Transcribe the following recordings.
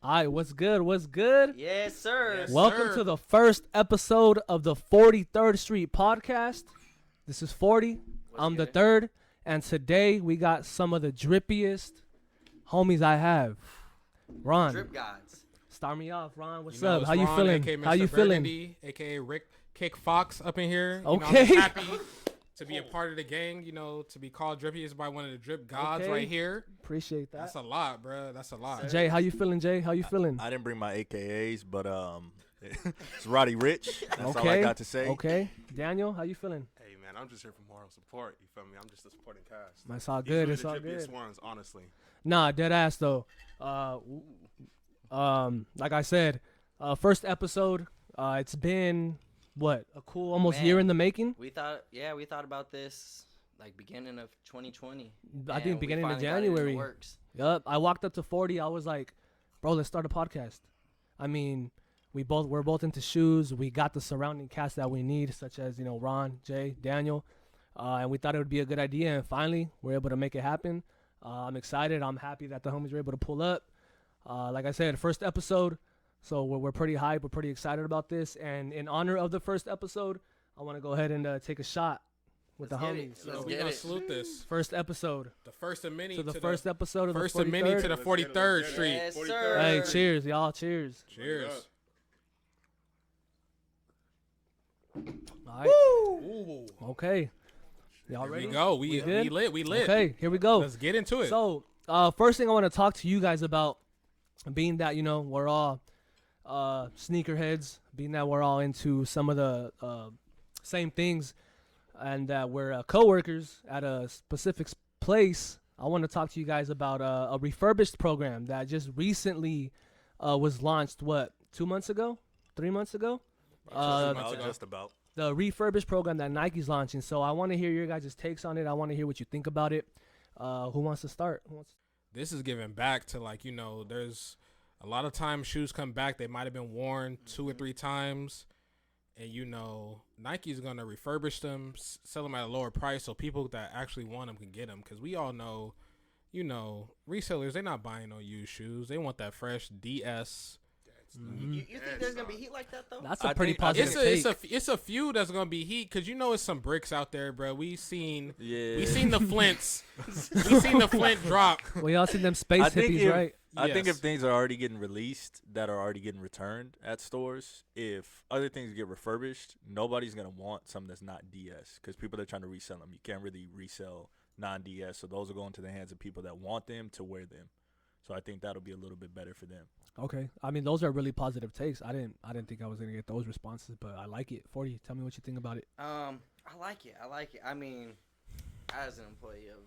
All right, what's good? What's good? Yes, sir. Yes, Welcome sir. to the first episode of the 43rd Street podcast. This is 40. I'm the third, and today we got some of the drippiest homies I have. Ron, Drip gods. start me off. Ron, what's You know, up? it's How you Ron, feeling? aka Mr. How you feeling? Burgundy, aka Rick Kick Fox up in here. You know, Okay. I'm just happy to be a part of the gang. You know, to be called drippiest by one of the drip gods Okay. right here. Appreciate that. That's a lot, bro. That's a lot. Jay, how you feeling? Jay, how you feeling? I didn't bring my AKAs, but it's Roddy Rich. That's all I Okay. got to say. Okay. Daniel, how you feeling? Hey man, I'm just here for moral support. You feel me? I'm just a supporting cast. It's all These good. really It's the all drippiest good. ones, honestly. Nah, dead ass though. Like I said, first episode. It's been what, a cool almost Man. year in the making. We thought about this like beginning of 2020. I And think we beginning of finally got it in the January. works. Yup. I walked up to 40. I was like, bro, let's start a podcast. I mean, we're both into shoes. We got the surrounding cast that we need, such as, you know, Ron, Jay, Daniel. And we thought it would be a good idea. And finally, we're able to make it happen. I'm excited. I'm happy that the homies were able to pull up. Like I said, first episode. So we're pretty hyped. We're pretty excited about this. And in honor of the first episode, I want to go ahead and take a shot with Let's the get it. homies. Let's So, We're get gonna it. salute this. first episode. The first of many To the to first episode of first the of many 43rd. to the Let's get it, 43rd let's get it. Street. Yes, 43rd. sir. Hey, cheers, y'all. Cheers. Cheers. All right. Ooh. Okay. Y'all Here ready? we go. We We good? lit. We lit. Okay, here we go. Let's get into it. So, first thing I want to talk to you guys about, being that, you know, we're all sneakerheads, being that we're all into some of the same things, and that we're coworkers at a specific place, I want to talk to you guys about a Refurbished program that just recently was launched, what, 2 months ago? 3 months ago? months ago. Just about. The Refurbished program that Nike's launching. So I want to hear your guys' takes on it. I want to hear what you think about it. Who wants to start? This is giving back to, like, you know, there's a lot of times shoes come back. They might have been worn 2 or 3 times. And, you know, Nike's going to refurbish them, sell them at a lower price so people that actually want them can get them. Because we all know, you know, resellers, they're not buying no used shoes. They want that fresh DS. You think there's gonna be heat like that though? That's a I pretty think- I think positive take. It's a few that's gonna be heat because you know it's some bricks out there, bro. We seen Yeah. the flints, we seen the flint drop. We all seen them space I think hippies, if- right? I think Yes. if things are already getting released that are already getting returned at stores, if other things get refurbished, nobody's going to want something that's not DS because people are trying to resell them. You can't really resell non-DS, so those are going to the hands of people that want them to wear them. So I think that'll be a little bit better for them. Okay. I mean, those are really positive takes. I didn't think I was gonna get those responses, but I like it. 40. Tell me what you think about it. I like it. I mean, as an employee of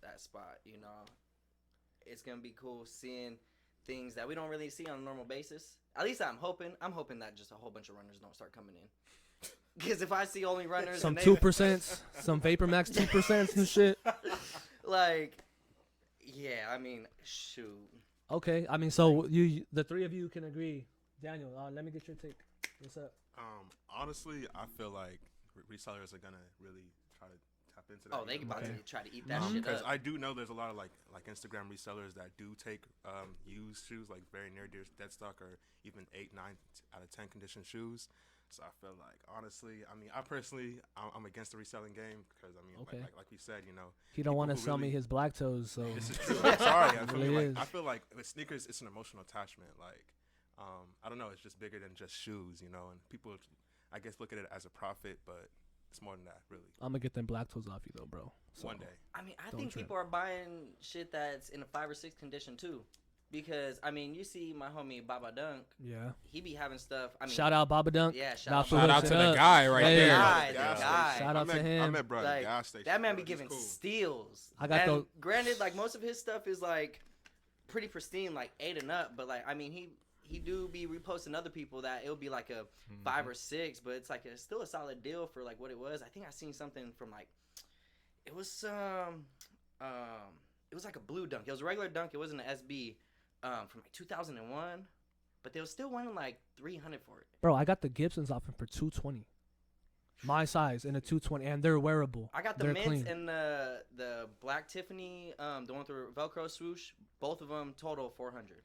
that spot, you know, it's gonna be cool seeing things that we don't really see on a normal basis. At least I'm hoping. I'm hoping that just a whole bunch of runners don't start coming in. Because if I see only runners, Some and 2%, some Vapor Max 2% and shit. like, yeah, I mean, shoot. Okay. I mean, so the three of you can agree. Daniel, let me get your take. What's up? Honestly, I feel like resellers are gonna really try to tap into that. Oh, they about to try to eat that shit because up. I do know there's a lot of like Instagram resellers that do take used shoes, like very near dead stock or even 8, 9 out of 10 condition shoes. So I feel like, honestly, I mean, I personally, I'm against the reselling game because, I mean, Okay. like we said, you know. He don't want to who sell me really- his black toes, so This is true. I'm sorry. I feel, Really like, is. I feel like with sneakers, it's an emotional attachment. Like, I don't know, it's just bigger than just shoes, you know. And people, I guess, look at it as a profit, but it's more than that, really. I'm gonna get them black toes off you though, bro. So, One day. I mean, I Don't think trip. people are buying shit that's in a 5 or 6 condition too, because I mean, you see my homie Baba Dunk, Yeah. he be having stuff. I mean, Shout out Baba Dunk. Yeah, Not shout for out. Shout out hooking to the up. guy right Hey. there. Guy, Gas the guy. station. Shout out I met, to him. I met bro at the Like, gas station. that man be bro. He's giving cool. steals. I got and those- granted, like most of his stuff is like pretty pristine, like 8 and up. But like, I mean, he do be reposting other people that it'll be like a 5 or 6, but it's like still a solid deal for like what it was. I think I seen something from like it was like a blue dunk. It was a regular dunk. It wasn't an SB from like 2001, but they were still wanting like 300 for it. Bro, I got the Gibsons off him for $220. My size in a 220, and they're wearable. I got the They're mints clean. and the black Tiffany, the one with the Velcro swoosh. Both of them total 400.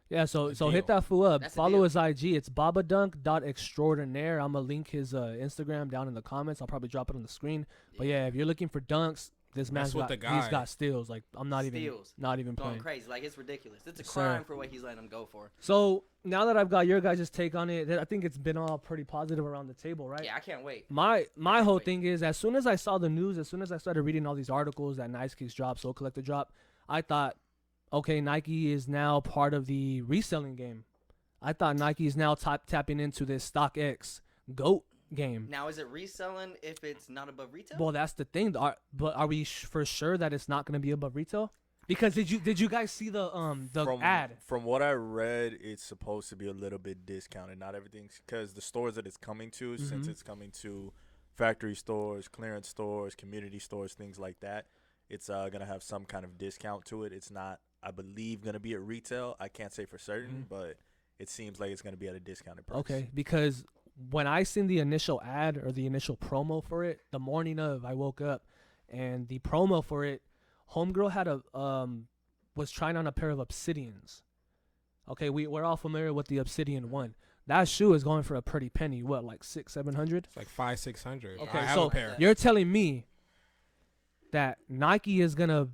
Yeah, so A hit deal. that fool up. That's a Follow deal. his IG. It's babadunk.extraordinaire. I'm gonna link his Instagram down in the comments. I'll probably drop it on the screen. But yeah, if you're looking for dunks, this man's with got the he's guy. got steals. Like I'm not Steals. even Going playing. crazy. Like, it's ridiculous. It's a Yes, crime sir. for what he's letting them go for. So now that I've got your guys' take on it, I think it's been all pretty positive around the table, right? Yeah, I can't wait. My whole wait. thing is, as soon as I saw the news, as soon as I started reading all these articles that Nice Kicks drop, Soul Collector drop, I thought, okay, Nike is now part of the reselling game. I thought Nike is now tapping into this StockX GOAT game. Now, is it reselling if it's not above retail? Well, that's the thing. But are we for sure that it's not going to be above retail? Because did you guys see the ad? From what I read, it's supposed to be a little bit discounted. Not everything's because the stores that it's coming to, since it's coming to factory stores, clearance stores, community stores, things like that, it's gonna have some kind of discount to it. It's not, I believe, gonna be at retail. I can't say for certain, but it seems like it's gonna be at a discounted price. Okay, because when I seen the initial ad or the initial promo for it, the morning of, I woke up and the promo for it, homegirl had was trying on a pair of Obsidians. Okay, we're all familiar with the Obsidian one. That shoe is going for a pretty penny. What, like $600-700? It's like 500-600. Okay, I have so a pair. you're telling me that Nike is gonna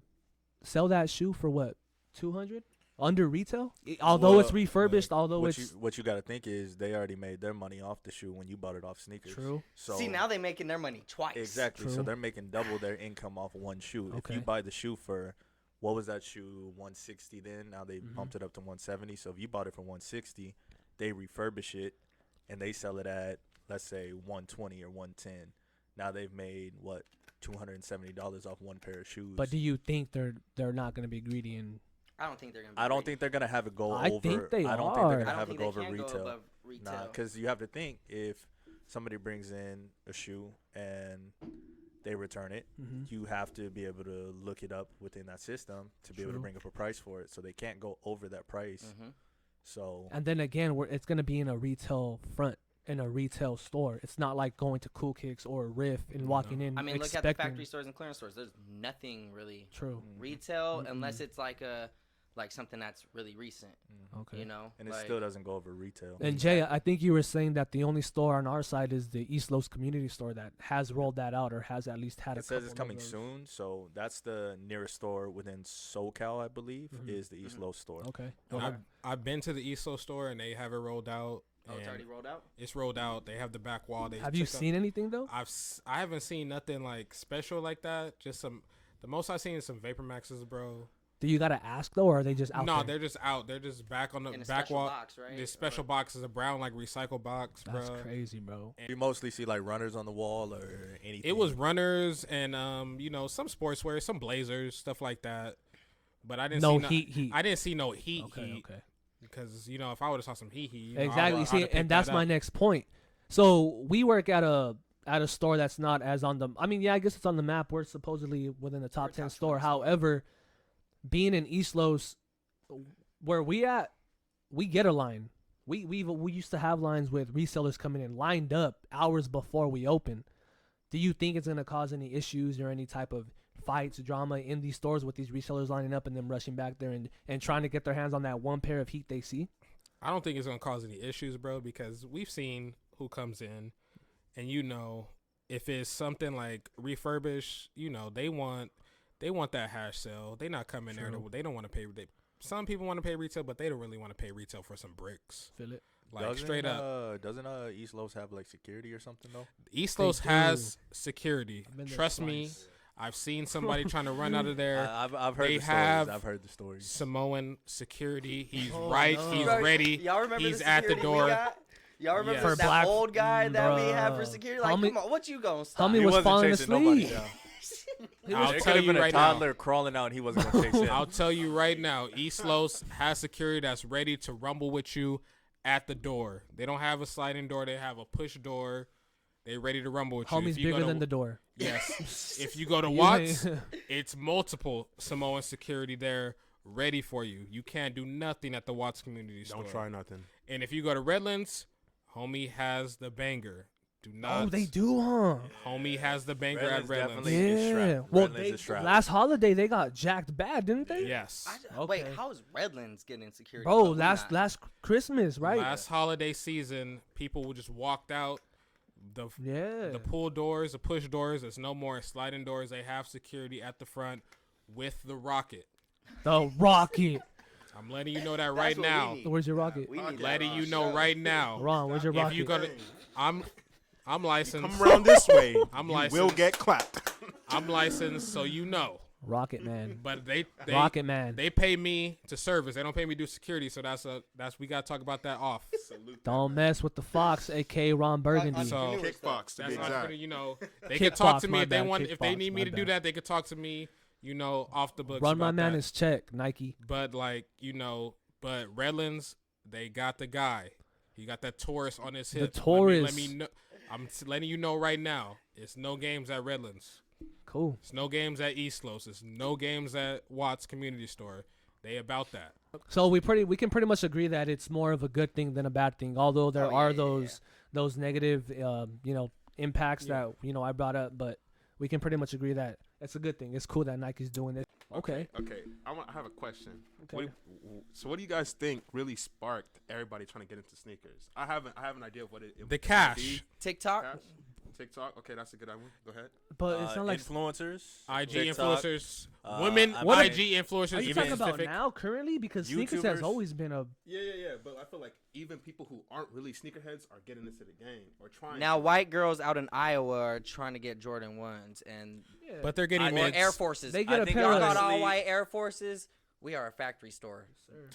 sell that shoe for what, 200 under retail? Although it's Well, refurbished, although What it's you got to think is they already made their money off the shoe when you bought it off sneakers. true. So See, now they're making their money twice. exactly. So True. they're making double their income off one shoe. If Okay. you buy the shoe for, what was that shoe, 160 then? Now they bumped it up to 170. So if you bought it for 160, they refurbish it and they sell it at, let's say, 120 or 110. Now they've made what, $270 off one pair of shoes. But do you think they're not gonna be greedy and I don't think they're going to be I don't greedy. think they're gonna have it go I over. think they I don't think are. they're I gonna don't have think it go they over can go retail. above retail. Nah, because you have to think, if somebody brings in a shoe and they return it, you have to be able to look it up within that system to be able to True. bring up a price for it. So they can't go over that price. So and then again, it's gonna be in a retail front, in a retail store. It's not like going to Cool Kicks or Riff and walking in. I mean, look at the expecting- factory stores and clearance stores. There's nothing really True. retail unless it's like something that's really recent. Okay. You know, and it like, still doesn't go over retail. And Jay, I think you were saying that the only store on our side is the East Los community store that has rolled that out or has at least had a It says it's couple coming of those. soon, so that's the nearest store within SoCal, I believe, is the East Los store. Okay. And I've been to the ESO store and they have it rolled out. Oh, it's and already rolled out? It's rolled out. They have the back wall. They Have you took up- seen anything though? I haven't seen nothing like special like that. Just some. The most I've seen is some Vapor Maxes, bro. Do you gotta ask though, or are they just out No, there? they're just out. They're just back on the In a back special wall. box, right? This special box is a brown like recycle box, bro. That's crazy, bro. You mostly see like runners on the wall or anything. It was runners and some sportswear, some blazers, stuff like that. But I didn't No see heat. I didn't see no heat. Okay. Okay. Because if I would have saw some heat, Exactly. See, and that's my next point. So we work at a store that's not as on the. I mean, yeah, I guess it's on the map. We're supposedly within the top 10 store. However, being in East Los, where we at, we get a line. We used to have lines with resellers coming in lined up hours before we open. Do you think it's gonna cause any issues or any type of fights, drama in these stores with these resellers lining up and them rushing back there and trying to get their hands on that one pair of heat they see? I don't think it's gonna cause any issues, bro, because we've seen who comes in, and if it's something like refurbished, they want that hash sale. They not coming there. They don't want to pay. Some people want to pay retail, but they don't really want to pay retail for some bricks. Feel it? Like straight up. Doesn't East Los have like security or something though? East They Los do. has security. I've been there Trust me. twice. I've seen somebody trying to run out of there. I've heard They the have stories. I've heard the stories. Samoan security. He's Oh, right. no. He's Right. ready. Y'all remember He's the at the security we door. got? Y'all remember Yeah. For that black- old guy that we had for Bruh. security? Like, Homie- come on, what you gonna stop? Homie He was wasn't falling chasing nobody asleep. down. I'll There tell could have you been a right now. toddler crawling out and he wasn't gonna chase him. I'll tell you right now, East Los has security that's ready to rumble with you at the door. They don't have a sliding door. They have a push door. They ready to rumble with you. Homie's If you go bigger to- than the door. Yes. If you go to You Watts, ain't- it's multiple Samoan security there ready for you. You can't do nothing at the Watts community store. Don't try nothing. And if you go to Redlands, homie has the banger. Do not. Oh, they do, huh? Homie has the banger at Redlands Redlands. definitely is Yeah. strapped. Well, Redlands is strapped. last holiday they got jacked bad, didn't they? Yes. Wait, Okay. how is Redlands getting security? Bro, but we not? last Christmas, right? Last holiday season, people just walked out. Yeah. The pull doors, the push doors. There's no more sliding doors. They have security at the front with the rocket. The rocket. I'm letting you know that That's right what we now. need. Where's your rocket? We need that Letting on you our know show. right now. Ron, where's your If rocket? you gonna, I'm licensed. Come around this way. I'm you licensed. will get clapped. I'm licensed, so you know. Rocket Man. But they Rocket Man. They pay me to service. They don't pay me to do security. So that's we gotta talk about that off. Don't mess with the Fox, aka Ron Burgundy. So Kickbox to that's be not exact. gonna, they Kickbox, could talk to me my if they bad, want. If they kickbox, need me my to do bad. that, they could talk to me. Off the books. Run my about man that. his check, Nike. But but Redlands, they got the guy. He got that Taurus on his hip. Taurus. Let me know. I'm letting you know right now. It's no games at Redlands. Cool. It's no games at East Los. It's no games at Watts Community Store. They about that. So we can pretty much agree that it's more of a good thing than a bad thing. Although there are those negative impacts that I brought up, but we can pretty much agree that it's a good thing. It's cool that Nike's doing it. Okay. Okay. I have a question. Okay. What do you guys think really sparked everybody trying to get into sneakers? I have an idea of what it The might cash. be. TikTok. Cash? TikTok. Okay, that's a good one. Go ahead. But it's not like. influencers, IG TikTok, influencers, uh, women, I mean- IG influencers. Are you even talking about specific. now, currently? Because sneakers has YouTubers? always been a. Yeah. But I feel like even people who aren't really sneakerheads are getting into the game or trying. Now, to. white girls out in Iowa are trying to get Jordan 1s and But they're getting or mids. Air Forces. They get I a think pair Y'all of. got honestly- all white Air Forces. We are a factory store.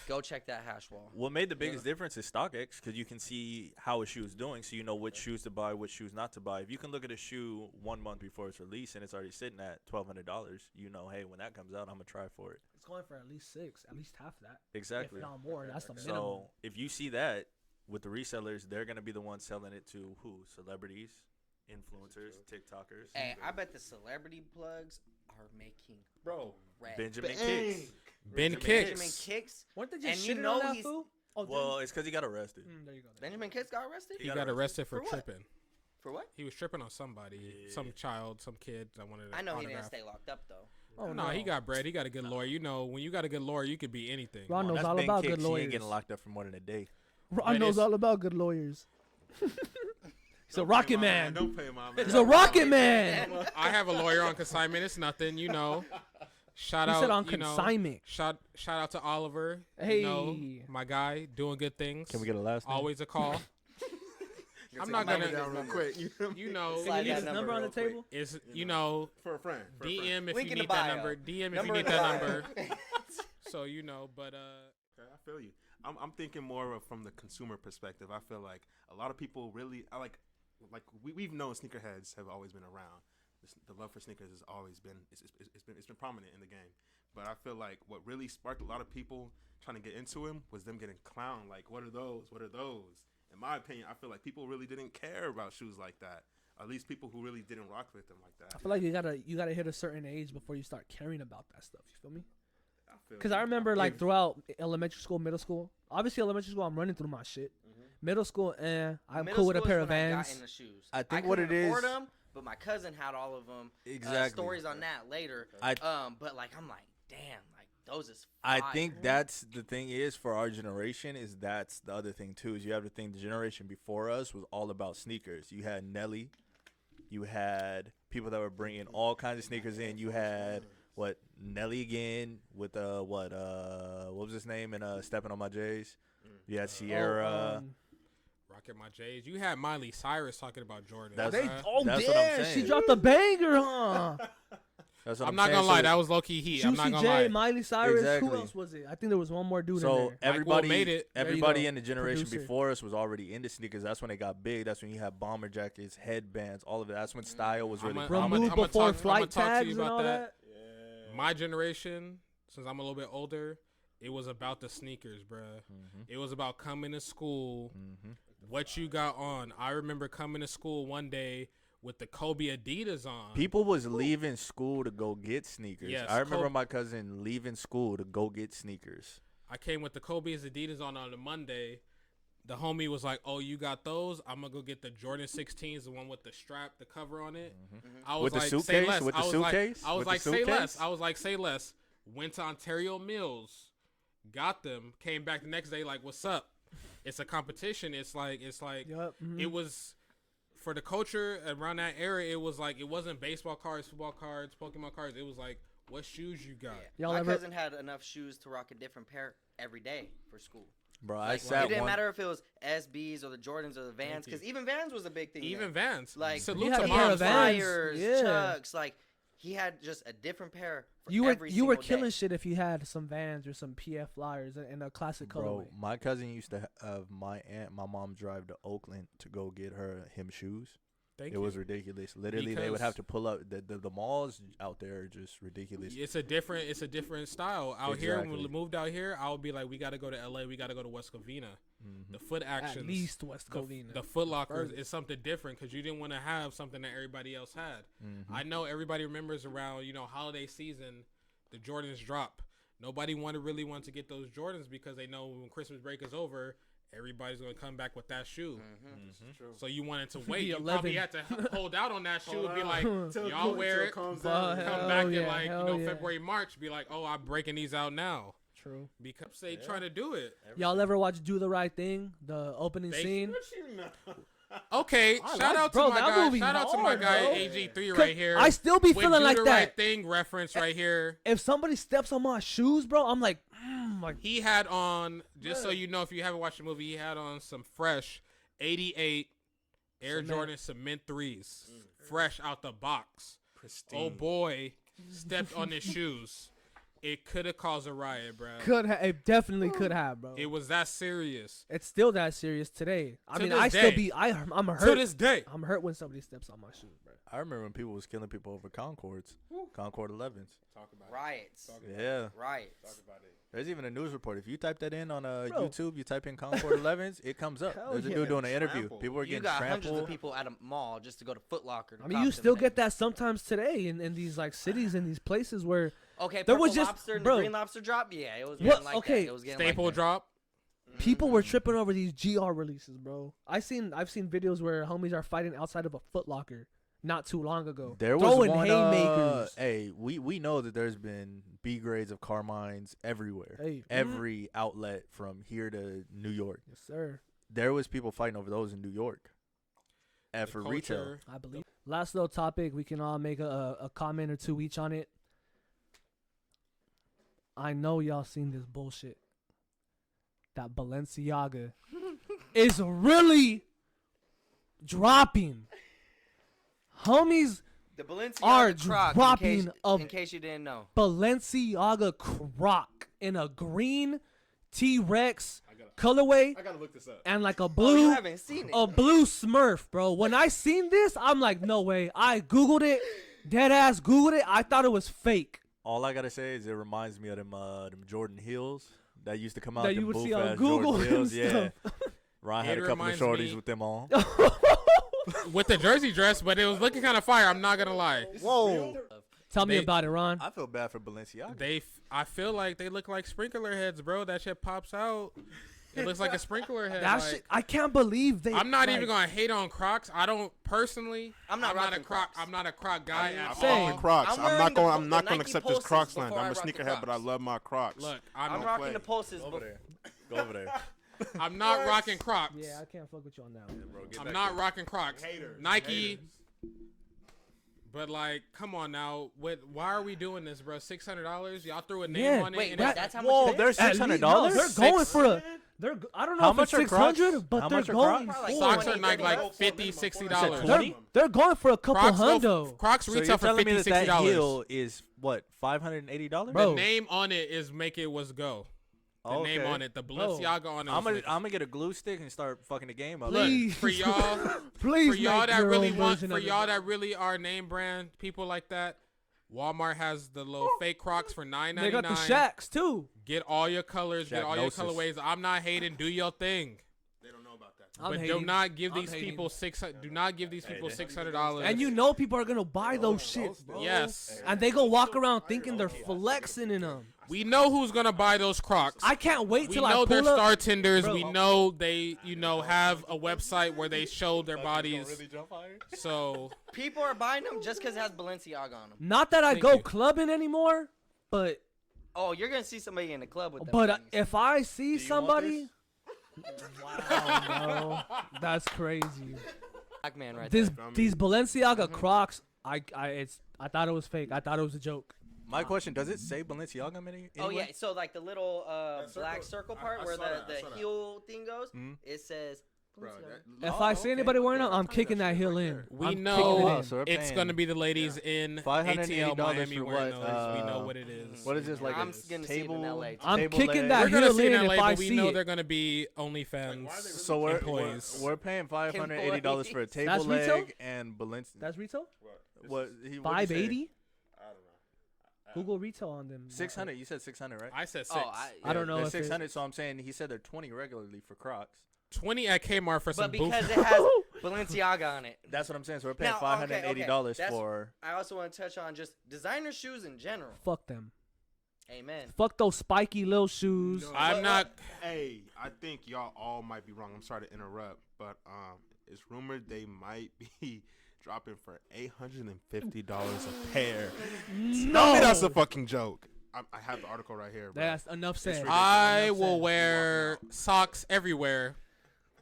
Go check that hash wall. What made the biggest difference is StockX, because you can see how a shoe is doing, so you know which shoes to buy, which shoes not to buy. If you can look at a shoe 1 month before it's released and it's already sitting at $1,200, hey, when that comes out, I'm gonna try for it. It's going for at least half that. Exactly. If not more. That's the minimum. So if you see that with the resellers, they're gonna be the ones selling it to who? Celebrities, influencers, TikTokers. Hey, I bet the celebrity plugs are making Bro, red. Benjamin Kicks. Ben Benjamin Kicks. Benjamin Kicks. Weren't they And just you shitting know on that he's- fool? Oh, Well, it's because he got arrested. there you go. Benjamin Kicks got arrested? He got arrested for For what? tripping. For what? He was tripping on somebody, some child, some kid that wanted to I know he didn't autograph. stay locked up, though. Oh, no, he got bread. He got a good lawyer. When you got a good lawyer, you could be anything. Ron knows That's all Ben about Kicks. good He ain't lawyers. getting locked up for more than a day. Ron But knows it's- all about good lawyers. He's a rocket man. Don't pay my man. He's a rocket man. I have a lawyer on consignment. It's nothing, Shout He out, said on consignment. Shout out to Oliver. Hey. My guy, doing good things. Can we get a last name? Always a call. I'm Take not my number gonna. down real quick. You know, Slide Can you leave that his number on the real quick. table? is For a friend. For a friend. DM if Link you in the need that bio. number. DM if Number you in need the that bio. number. So but Okay, I feel you. I'm thinking more of from the consumer perspective. I feel like a lot of people really we've known sneakerheads have always been around. The love for sneakers has always been it's been prominent in the game. But I feel like what really sparked a lot of people trying to get into him was them getting clowned. Like, what are those? What are those? In my opinion, I feel like people really didn't care about shoes like that. At least people who really didn't rock with them like that. I feel like you gotta hit a certain age before you start caring about that stuff. You feel me? feel Because you. I remember feel like you. throughout elementary school, middle school. Obviously, elementary school, I'm running through my shit. Middle school, I'm Middle cool with a school is pair of when I got Vans. in the shoes. I think what couldn't it afford is- them, but my cousin had all of them. Exactly. Stories on that later. I- But like I'm like, damn, like those is. I fire. think that's the thing is for our generation is that's the other thing too is you have to think the generation before us was all about sneakers. You had Nelly, you had people that were bringing all kinds of sneakers in. You had Nelly again with what was his name and Stepping on My J's. You had Sierra. Rocket My J's. You had Miley Cyrus talking about Jordan. That's- bruh. That's what I'm yeah, she saying. dropped a banger, huh? That's what I'm not saying. gonna lie, So- that was low key heat. I'm not Juicy gonna J, lie. Miley Cyrus. Exactly. Who else was it? I think there was one more dude in So there. everybody made it. There you everybody go. in the generation Producer. before us was already into sneakers. That's when they got big. That's when you had bomber jackets, headbands, all of it. That's when style was really I'ma- common. Remove I'ma before talk- flight talk to tags you and about all that. that. My generation, since I'm a little bit older, it was about the sneakers, bruh. It was about coming to school, what you got on. I remember coming to school one day with the Kobe Adidas on. People was leaving school to go get sneakers. Yes, I remember my cousin leaving school to go get sneakers. I came with the Kobe's Adidas on a Monday. the homie was like, "Oh, you got those? I'm gonna go get the Jordan 16s, the one with the strap, the cover on it." I was With the like, suitcase? "Say less." With the I was suitcase? like, I was With the like, "Say less." suitcase? I was like, "Say less." Went to Ontario Mills, got them, came back the next day like, "What's up?" It's a competition. It's like Yep. it was for the culture around that era. It was like it wasn't baseball cards, football cards, Pokemon cards. It was like, what shoes you got? Y'all My ever- cousin had enough shoes to rock a different pair every day for school. Bro, I Like, sat it didn't one. matter if it was SBs or the Jordans or the Vans, because even Vans was a big thing. Even then. Vans. Like Salute You had to a pair Mom of Vans. Flyers, Yeah. Chucks, like he had just a different pair. For You every were single killing day. shit if you had some Vans or some PF Flyers in a classic Bro, colorway. my cousin used to have my mom drive to Oakland to go get him shoes. Thank It you. was ridiculous. Literally, they would Because- have to pull up. The malls out there are just ridiculous. It's a different style out here. When we Exactly. moved out here, I would be like, we got to go to LA. We got to go to West Covina. Mhm. The foot At actions. least West the, Covina. the Foot Locker Further. is something different because you didn't want to have something that everybody else had. Mhm. I know everybody remembers around holiday season, the Jordans drop. Nobody really want to get those Jordans because they know when Christmas break is over, everybody's gonna come back with that shoe. So you wanted to wait. The You probably 11. had to hold out on that shoe and be like, Till y'all wear it. comes But- down. Come Hell back yeah, in like hell yeah. February, March. Be like, oh, I'm breaking these out now True. because they trying to do it. Y'all ever watch Do the Right Thing? The opening They- scene. What you know? Okay, I shout like- out to bro, my that guy. movie Shout out to my hard, guy bro. AG3 'Cause right here. I still be With feeling Do like the that. Right Thing reference right here. If somebody steps on my shoes, bro, I'm like, like He had on, just so you know, if you haven't watched the movie, he had on some fresh 88 Air Cement. Jordan Cement 3s. Fresh out the box. Pristine. Oh boy, stepped on his shoes. It could have caused a riot, bro. it definitely could have, bro. It was that serious. It's still that serious today. I To mean, this I still day. be, I'm hurt. To this day. I'm hurt when somebody steps on my shoes, bro. I remember when people was killing people over Concords, Concord 11s. Talk about Riots. Yeah, Riots. about it. there's even a news report. If you type that in on Bro. YouTube, you type in Concord 11s, it comes up. Hell There's a yeah. dude doing an interview. Trampled. People are You getting got hundreds trampled. of people at a mall just to go to Foot Locker. to I mean, cop you them still things. get that sometimes today in these like cities and these places where Okay, There Purple was just- Lobster and bro. the Green Lobster drop. Yeah, it was What? getting like Okay. that. It was getting Staple like that. drop. people were tripping over these GR releases, bro. I've seen videos where homies are fighting outside of a Foot Locker not too long ago. There was throwing one. haymakers. Hey, we know that there's been B grades of Carmines everywhere. Hey, Every outlet from here to New York. yes, sir. There was people fighting over those in New York. And The for retail. culture. I believe. Last little topic, we can all make a comment or two each on it. I know y'all seen this bullshit. That Balenciaga is really dropping. Homies, The Balenciaga Are Croc, dropping in case you didn't know. Balenciaga Croc in a green T-Rex colorway I gotta look this up. and like a Oh, blue you haven't seen it. a blue Smurf, bro. When I seen this, I'm like, no way. I Googled it, dead ass Googled it. I thought it was fake. All I gotta say is it reminds me of them Jordan Heels that used to come out. That them you would see boof-ass on Google Jordan and Heels. Yeah, stuff. Ron It had a couple of reminds shorties me- with them on. With the jersey dress, but it was looking kind of fire. I'm not gonna lie. Whoa! Tell me They- about it, Ron. I feel bad for Balenciaga. I feel like they look like sprinkler heads, bro. That shit pops out. It looks like a sprinkler head. That like- shit, I can't believe they. I'm not like, even gonna hate on Crocs. I don't personally. I'm not a rocking Croc. Crocs. I'm not a Croc guy I'm at saying- all. I'm Crocs. I'm I'm wearing not going. the- I'm not the going to Nike accept this Pulses Crocs land. before I'm I a rock the sneakerhead, but I Crocs. love my Crocs. Look, I'm I'm rocking play. the pulses. Go over there. Go over there. I'm not rocking Crocs. Yeah, I can't fuck with you on that one. Bro, get I'm back not there. rocking Crocs. Haters. Nike. Haters. But like, come on now. Why are we doing this, bro? $600? Y'all threw a name Yeah, on it. Wait, and wait, it's- that's how much Whoa, it they're is? At least- $600. no, they're going Six- for a. I don't know How if much it's are Crocs? 600, but How they're much are going. Crocs? Probably Socks are 20, like 30. $50, $60. $20? They're going for a couple Crocs, hundo. Crocs So retail you're for telling me $50, that that $60. heel is what, $580? Bro. The name on it is make it was go. The name on it, the Balenciaga on it. I'm was gonna get a glue stick and start fucking the game up. Look, Please. for y'all, Please, for y'all make that your really own want, version for of it. y'all that really are name brand people like that, Walmart has the little fake Crocs for $9.99. They got the Shaqs too. Get all your colors, get all your Shaqnosis. colorways. I'm not hating. Do your thing, They don't know about that. I'm but hating. do not give I'm these hating. people Do not give these people $600. And you know people are gonna buy those shits, bro. yes, And they go walk around thinking they're flexing in them. We know who's gonna buy those Crocs. I can't wait We till I know they're pull up. star tenders. Bro. We know they, have a website where they show their bodies. So People are buying them just because it has Balenciaga on them. Not that I Thank go you. clubbing anymore, but Oh, you're gonna see somebody in the club with them. but things. if I see you want somebody, wow, bro, that's crazy. Black man right This there. these Balenciaga Crocs, I thought it was fake. I thought it was a joke. My question: does it say Balenciaga anywhere? Oh yeah, so like the little black circle- circle part I where saw that, I the saw that. heel thing goes, Mhm. it says Bro, Balenciaga. that- If I see anybody wearing them, I'm kicking that heel in. we I'm know kicking it Oh, in. so we're it's paying gonna be the ladies in $580 ATL Miami for wearing what, those. We know what it is. What is this, like I'm a gonna see it in table? LA too. I'm table kicking leg? that We're gonna heel see it in in if LA, I but we see know it. they're gonna be OnlyFans. So we're employees. we're paying $580 for a table That's retail? leg and Balenciaga. That's retail. What? What'd you say? 580. I don't know. Google retail on them. 600. You said 600, right? I said 6. Oh, I don't know They're if it- 600. So I'm saying he said they're 20 regularly for Crocs. 20 at Kmart for some But booth. because it has Balenciaga on it. That's what I'm saying. So we're paying Now, $580 That's- for. I also want to touch on just designer shoes in general. Fuck them. Amen. Fuck those spiky little shoes. No. I'm not. Hey, I think y'all all might be wrong. I'm sorry to interrupt, but it's rumored they might be dropping for $850 a pair. No, Maybe that's a fucking joke. I have the article right here. Bro. that's enough said. ridiculous. I Enough will said. wear socks everywhere.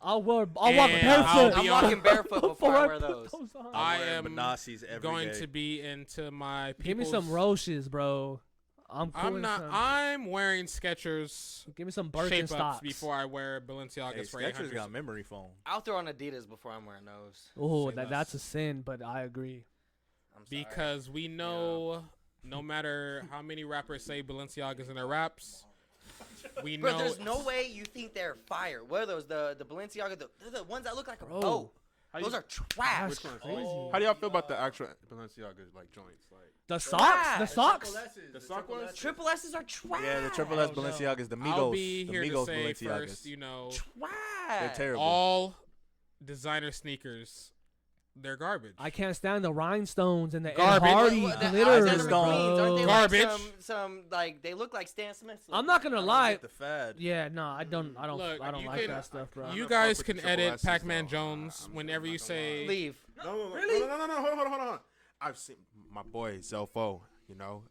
I'll walk And barefoot. I'll I'm be walking barefoot before I wear put those. on. I wearing am Benassis every going day. to be into my. Give me some people's- roaches, bro. I'm cool. I'm not. I'm wearing Skechers Give me some shape Birkenstocks ups before I wear Balenciagas Hey, for Skechers 800. got memory foam. I'll throw on Adidas before I'm wearing those. Oh, Say that's a less. sin, but I agree. I'm sorry. Because we know, no matter how many rappers say Balenciagas in their raps, we Bro, know. there's no way you think they're fire. What are those? The Balenciaga? They're the ones that look like a Bro. boat. How Those you- are trash. That's crazy. How do y'all feel about the actual Balenciaga like joints? Like The socks? The Trash. socks? the sock ones? Triple S's are trash. Yeah, the Triple S Balenciagas, the Migos, I'll be the here to Migos say Balenciagas. first, Trash. They're terrible. all designer sneakers, they're garbage. I can't stand the rhinestones and the Ed Garbage. Hardy What- the glitter. Alexander Stone. McQueen's, aren't they Garbage. like some like they look like Stan Smith. I'm not gonna lie. The fad. Yeah, no, I don't Look, I don't you like can- that stuff, bro. You not guys fuck with can the triple edit S's, Pac-Man though. Jones I'm whenever not you gonna say. Leave. No, Really? no, hold on. I've seen my boy Zelfo. You know,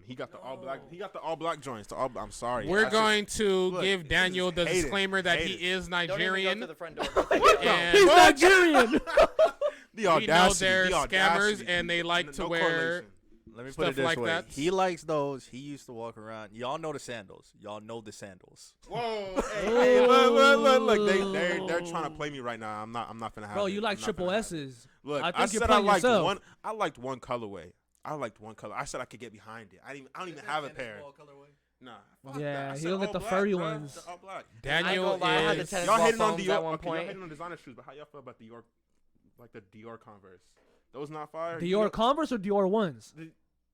he got the all black. He got the all black joints. I'm sorry. We're I should- going to Look, give this Daniel is the hating. disclaimer that Hating. he is Don't even go Nigerian. through the front door. And He's Nigerian. The we know audacity. they're the scammers audacity. and they like to No wear. correlation. Let me put Stuff it this like way. that. He likes those. He used to walk around. Y'all know the sandals. Y'all know the sandals. Whoa! Hey, look! They're trying to play me right now. I'm not gonna have. Bro, it. you like I'm not triple gonna have it. S's. Look, I I, think you're said I playing liked yourself. one. I liked one colorway. I said I could get behind it. I don't even have a pair. Nah. fuck Yeah, that. I he said don't get all the black, furry bruh. ones. All black. Daniel gonna lie, I had the is. tennis Y'all ball hating on foams Dior. at one Okay, y'all point. hating on designer shoes, but how y'all feel about Dior, like the Dior Converse? Those not fire. Dior Converse or Dior ones? The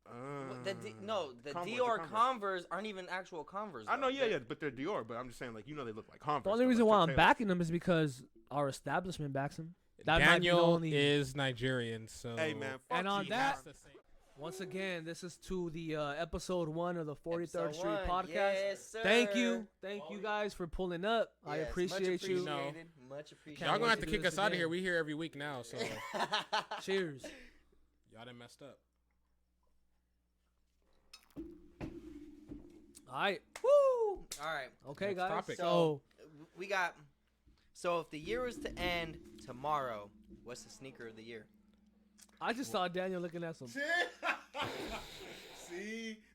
Converse, Dior Converse. Converse aren't even actual Converse. I know, though. yeah, but they're Dior. But I'm just saying, like, you know, they look like Converse. The only though, reason like why Chuck I'm Taylor. backing them is because our establishment backs them. That might be the Daniel only. is Nigerian, so. Hey man, fuck And on you. that- That's the same. Once again, this is to the episode 1 of the 43rd Episode Street one. podcast. Yes, sir. Thank you guys for pulling up. I Yes, appreciate you. No. Much appreciated. Y'all Can't gonna wait have to to do kick this us out of again. here. We here every week now, so Cheers. y'all done messed up. All right. Woo! All right. Okay, Next guys. topic. So We got. So if the year was to end tomorrow, what's the sneaker of the year? I just saw Daniel looking at some. See,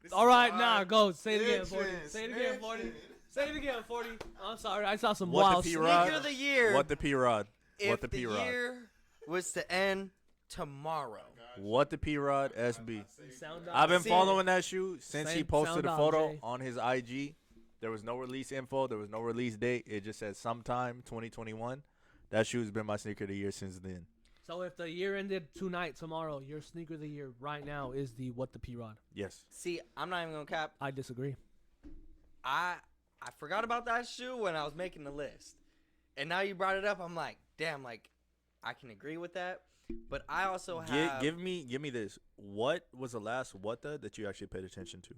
this All is right, why- nah, go. Say it again, Snitching, 40. Say it again, 40. snitching. Say it again, 40. I'm sorry. I saw some What the wild. P-Rod? Sneaker of the year. What the P-Rod? if What the the P-Rod? year was to end tomorrow? What the P-Rod SB? Sound I've been See- following that shoe since he Same posted sound a out, photo Jay. on his IG. There was no release info. There was no release date. It just said sometime 2021. That shoe's been my sneaker of the year since then. So if the year ended tonight, tomorrow, your sneaker of the year right now is the What the P-Rod. Yes. See, I'm not even gonna cap. I disagree. I forgot about that shoe when I was making the list, and now you brought it up. I'm like, damn, like I can agree with that. But I also have Give me this. What was the last that you actually paid attention to?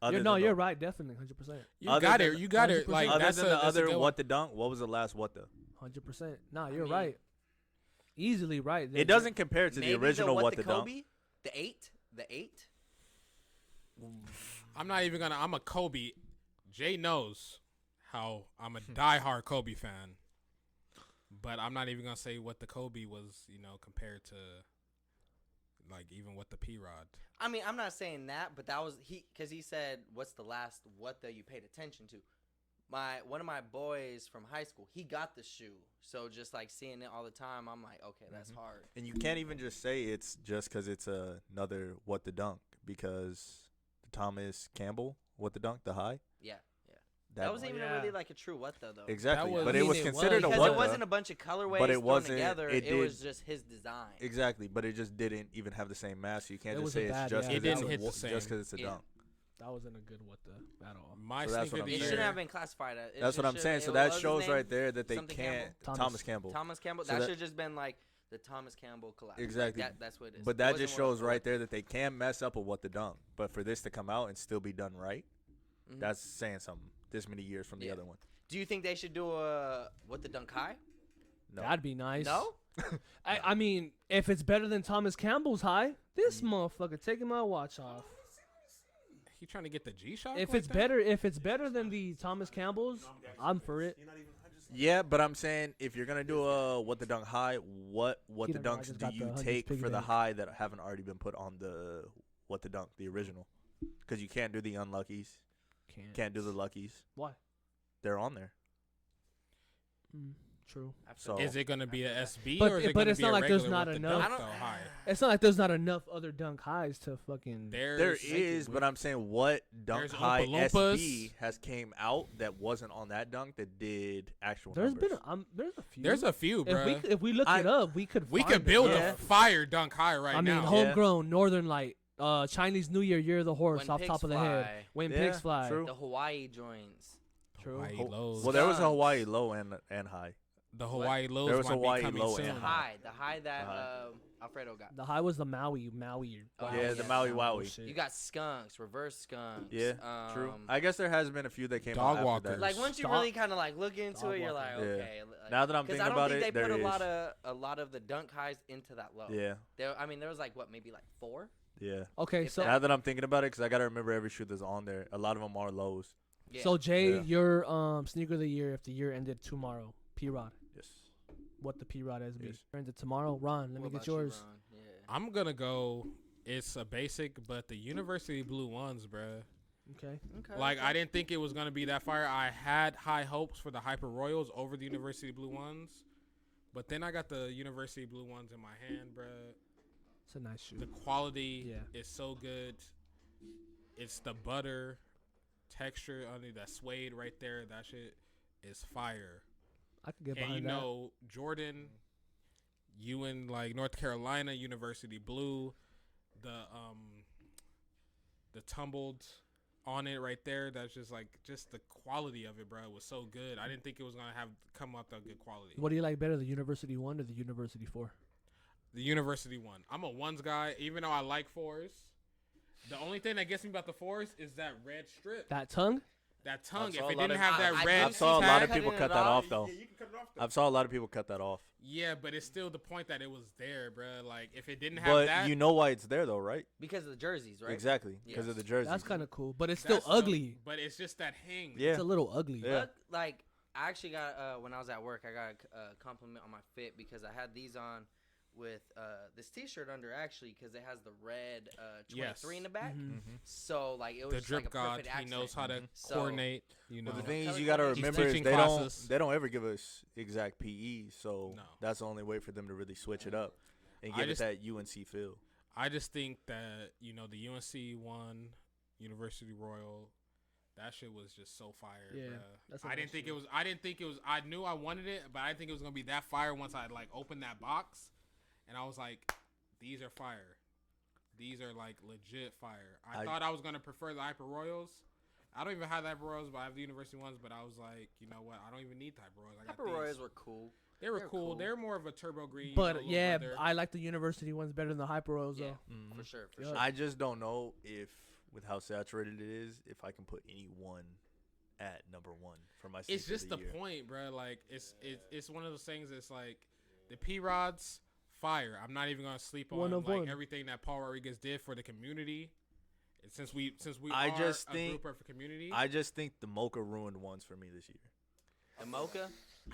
Other No, than you're the- right. Definitely, 100%. You Other got than- it. You got it. 100%. Like Other that's than a, the that's a other good what one. the dunk, what was the last what the? 100%. Nah, you're mean, right. Easily right. It doesn't compare to Maybe the original what the the dunk. Kobe, the 8, the 8. I'm not even gonna. I'm a Kobe. Jay knows how I'm a diehard Kobe fan, but I'm not even gonna say what the Kobe was. Compared to like even what the P Rod. I mean, I'm not saying that, but that was because he said, "What's the last what the you paid attention to?" One of my boys from high school, he got the shoe, so just like seeing it all the time, I'm like, okay, that's hard. And you can't even just say it's just because it's another what the dunk, because the Thomas Campbell what the dunk, the high. Yeah. That wasn't even really like a true what though. Exactly, That was- but I it mean, was it considered a was. Because what it the. wasn't a bunch of colorways but it thrown wasn't- together. it It was did- just his design. Exactly, but it just didn't even have the same mass. So you can't It just was say a it's bad- just yeah, It because didn't hit the just same. because it's a Yeah. dunk. That wasn't a good what the at all. My So that's sneaker what of I'm the It saying. shouldn't year. have been classified as. That's what I'm saying. So that shows right there that they Something can't. Campbell? Thomas Campbell. Thomas Campbell. So that that- should have just been like the Thomas Campbell collab. Exactly. That's what it is. But It that wasn't just one of shows the right what- there that they can mess up a what the dunk. But for this to come out and still be done right, Mhm. that's saying something. This many years from the Yeah. other one. Do you think they should do a what the dunk high? No. That'd be nice. No. I mean, if it's better than Thomas Campbell's high, this motherfucker taking my watch off. He trying to get the G-Shock? If like it's that? better, if it's better than the Thomas Campbell's, I'm for it. Yeah, but I'm saying if you're gonna do a what the dunk high, what He the don't know, I dunks just do got the you 100 take piggy for the bank. high that haven't already been put on the what the dunk, the original? Because you can't do the unluckies, can't do the luckies. Why? They're on there. True. So Is it gonna be a SB But- or is it but gonna it's be not a like there's regular not with the enough- dunk, I though, don't- high? It's not like there's not enough other dunk highs to fucking. there There's is, but I'm saying what dunk There's high Oompa Loompas. SB has came out that wasn't on that dunk that did actual There's numbers. been there's a few. There's a few, bro. if we look it up, we could. We find could it. build Yeah. a fire dunk high right I mean, now. homegrown Northern Light, Chinese New Year of the horse, When off pigs top of the head. fly. When Yeah, pigs fly. true. The Hawaii joints. True. Hawaii Ho- lows. well, there was a Skunks. Hawaii low and high. The Hawaii lows There was might Hawaii be coming low soon. and The high that Uh-huh. Alfredo got. The high was the Maui. Oh, Yeah, the yeah. Maui Wowie. Shit. You got skunks, reverse skunks. Yeah, true. um, I guess there has been a few that came Dog out after walkers. that. Like once you Dog- really kind of like look into dog it, you're walker. like, Yeah. okay. Like, Now that I'm 'cause thinking I don't about think it, they there put is. a lot of the dunk highs into that low. Yeah, There was like what, maybe like 4. yeah. Okay, If so that- Now that I'm thinking about it, because I gotta remember every shoe that's on there. A lot of them are lows. Yeah. so Jay, Yeah. your sneaker of the year if the year ended tomorrow, P Rod. Yes. What the P Rod SB Yes. ended tomorrow? Ron, let What me get about you, yours. Ron? Yeah. I'm gonna go. It's a basic, but the University Blue ones, bruh. Okay. Okay. Like okay. I didn't think it was gonna be that fire. I had high hopes for the Hyper Royals over the University Blue ones, but then I got the University Blue ones in my hand, bruh. It's a nice shoe. The quality Yeah. is so good. It's the butter texture under that suede right there. That shit is fire. I could get And behind you that. know, Jordan, you in like North Carolina, University Blue, the tumbled on it right there. That's just like the quality of it, bro. It was so good. I didn't think it was gonna come out that good quality. What do you like better, the University 1 or the University 4? The University one. I'm a ones guy, even though I like fours. The only thing that gets me about the fours is that red strip, That tongue? that tongue. saw If a it lot didn't of- have I that do red I saw a lot of tag. people Cutting cut it that off? off though. Yeah, you can cut it off. I've saw a lot of people cut that off. Yeah, but it's still the point that it was there, bro. Like if it didn't have But that, you know why it's there though, right? Because of the jerseys, right? Exactly, because Yes. of the jersey. That's kind of cool, but it's still that's ugly. dope, but it's just that hang. Yeah. It's a little ugly. Yeah. But like, I actually got when I was at work, I got a compliment on my fit because I had these on with this T-shirt under actually because it has the red 23 in the back. Mhm. Mhm. So like it was The just like drip a god, perfect he accent. knows how to So- coordinate. You know, But the know, thing is, color you gotta coordination. remember is Teaching they classes. don't ever give us exact PE, so No. that's the only way for them to really switch it up and I give it just- that UNC feel. I just think that the UNC one, University Royal, that shit was just so fire. Yeah, bruh. that's a I nice didn't think shoe. it was. I didn't think it was. I knew I wanted it, but I didn't think it was gonna be that fire once I like opened that box, and I was like, these are fire. These are like legit fire. I thought I was gonna prefer the Hyper Royals. I don't even have the Hyper Royals, but I have the University ones. But I was like, you know what? I don't even need the Hyper Royals. I got Hyper these. Royals were cool. They were they're cool. cool. They're more of a turbo green. But little yeah, leather. I like the University ones better than the Hyper Royals Yeah, though. for sure, for Yeah. sure. I just don't know if with how saturated it is if I can put anyone at number one for my. It's sneaker just of the year. point, bro. Like it's one of those things. It's like the P Rods fire. I'm not even gonna sleep on One of like one. everything that Paul Rodriguez did for the community. And since we I are just a think- group of community. I just think the Mocha ruined ones for me this year. The Mocha.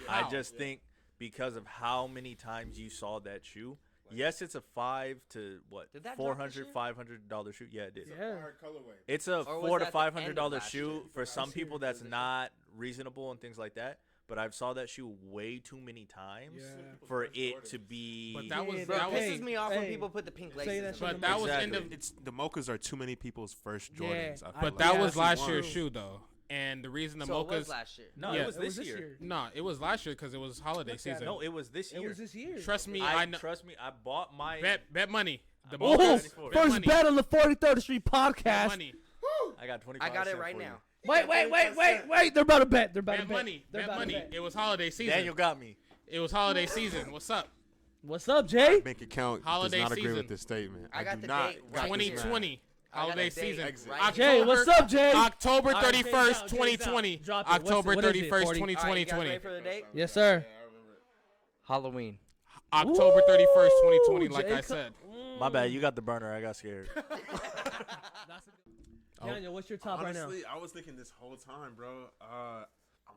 How? I just think because of how many times you saw that shoe. Yes, it's a $500 to Did that drop this year? $500 shoe. Yeah, it did. Yeah. colorway. It's a Or was $400 to that the end of $500 last shoe year? for some This year. people. That's not reasonable and things like that. But I've saw that shoe way too many times Yeah. for it to be. But that was Yeah, Bro, that it was. pisses me off when hey, people put the pink say laces. that in shit them. But in that was Exactly. end of. It's the Mochas are too many people's first Yeah. Jordans. I feel But like. that Yeah, was last that's year's true. shoe though, and the reason the So it was Mochas. last year. No, Yeah. it was It this was this year. year. No, it was last year because it was holiday Look at season. No, it was this year. It was this year. Trust me, I know. Trust me. I bought my. Bet money. The Oh, Mochas. First Bet first money. bet on the 43rd Street Bet podcast. money. I got 25. I got it right now. Wait. They're about to bet. They're about to Bet bet. money. They're Bet about to money. bet. It was holiday season. Daniel got me. It was holiday season. What's up? What's up, Jay? Bank account Holiday does not agree season. with this statement. I got do the not date right got this here. 2020 I got holiday a date season. right Jay, what's up, Jay? October All right, 31st, Jay's out, 2020. Drop it. What's it- October what is it, 31st, 40? All right, you guys 2020. ready for the date? Yes, sir. Halloween. October 31st, 2020, like Jay I said. My bad. You got the burner. I got scared. Oh. Daniel, what's your top right now? Honestly, I was thinking this whole time, bro. I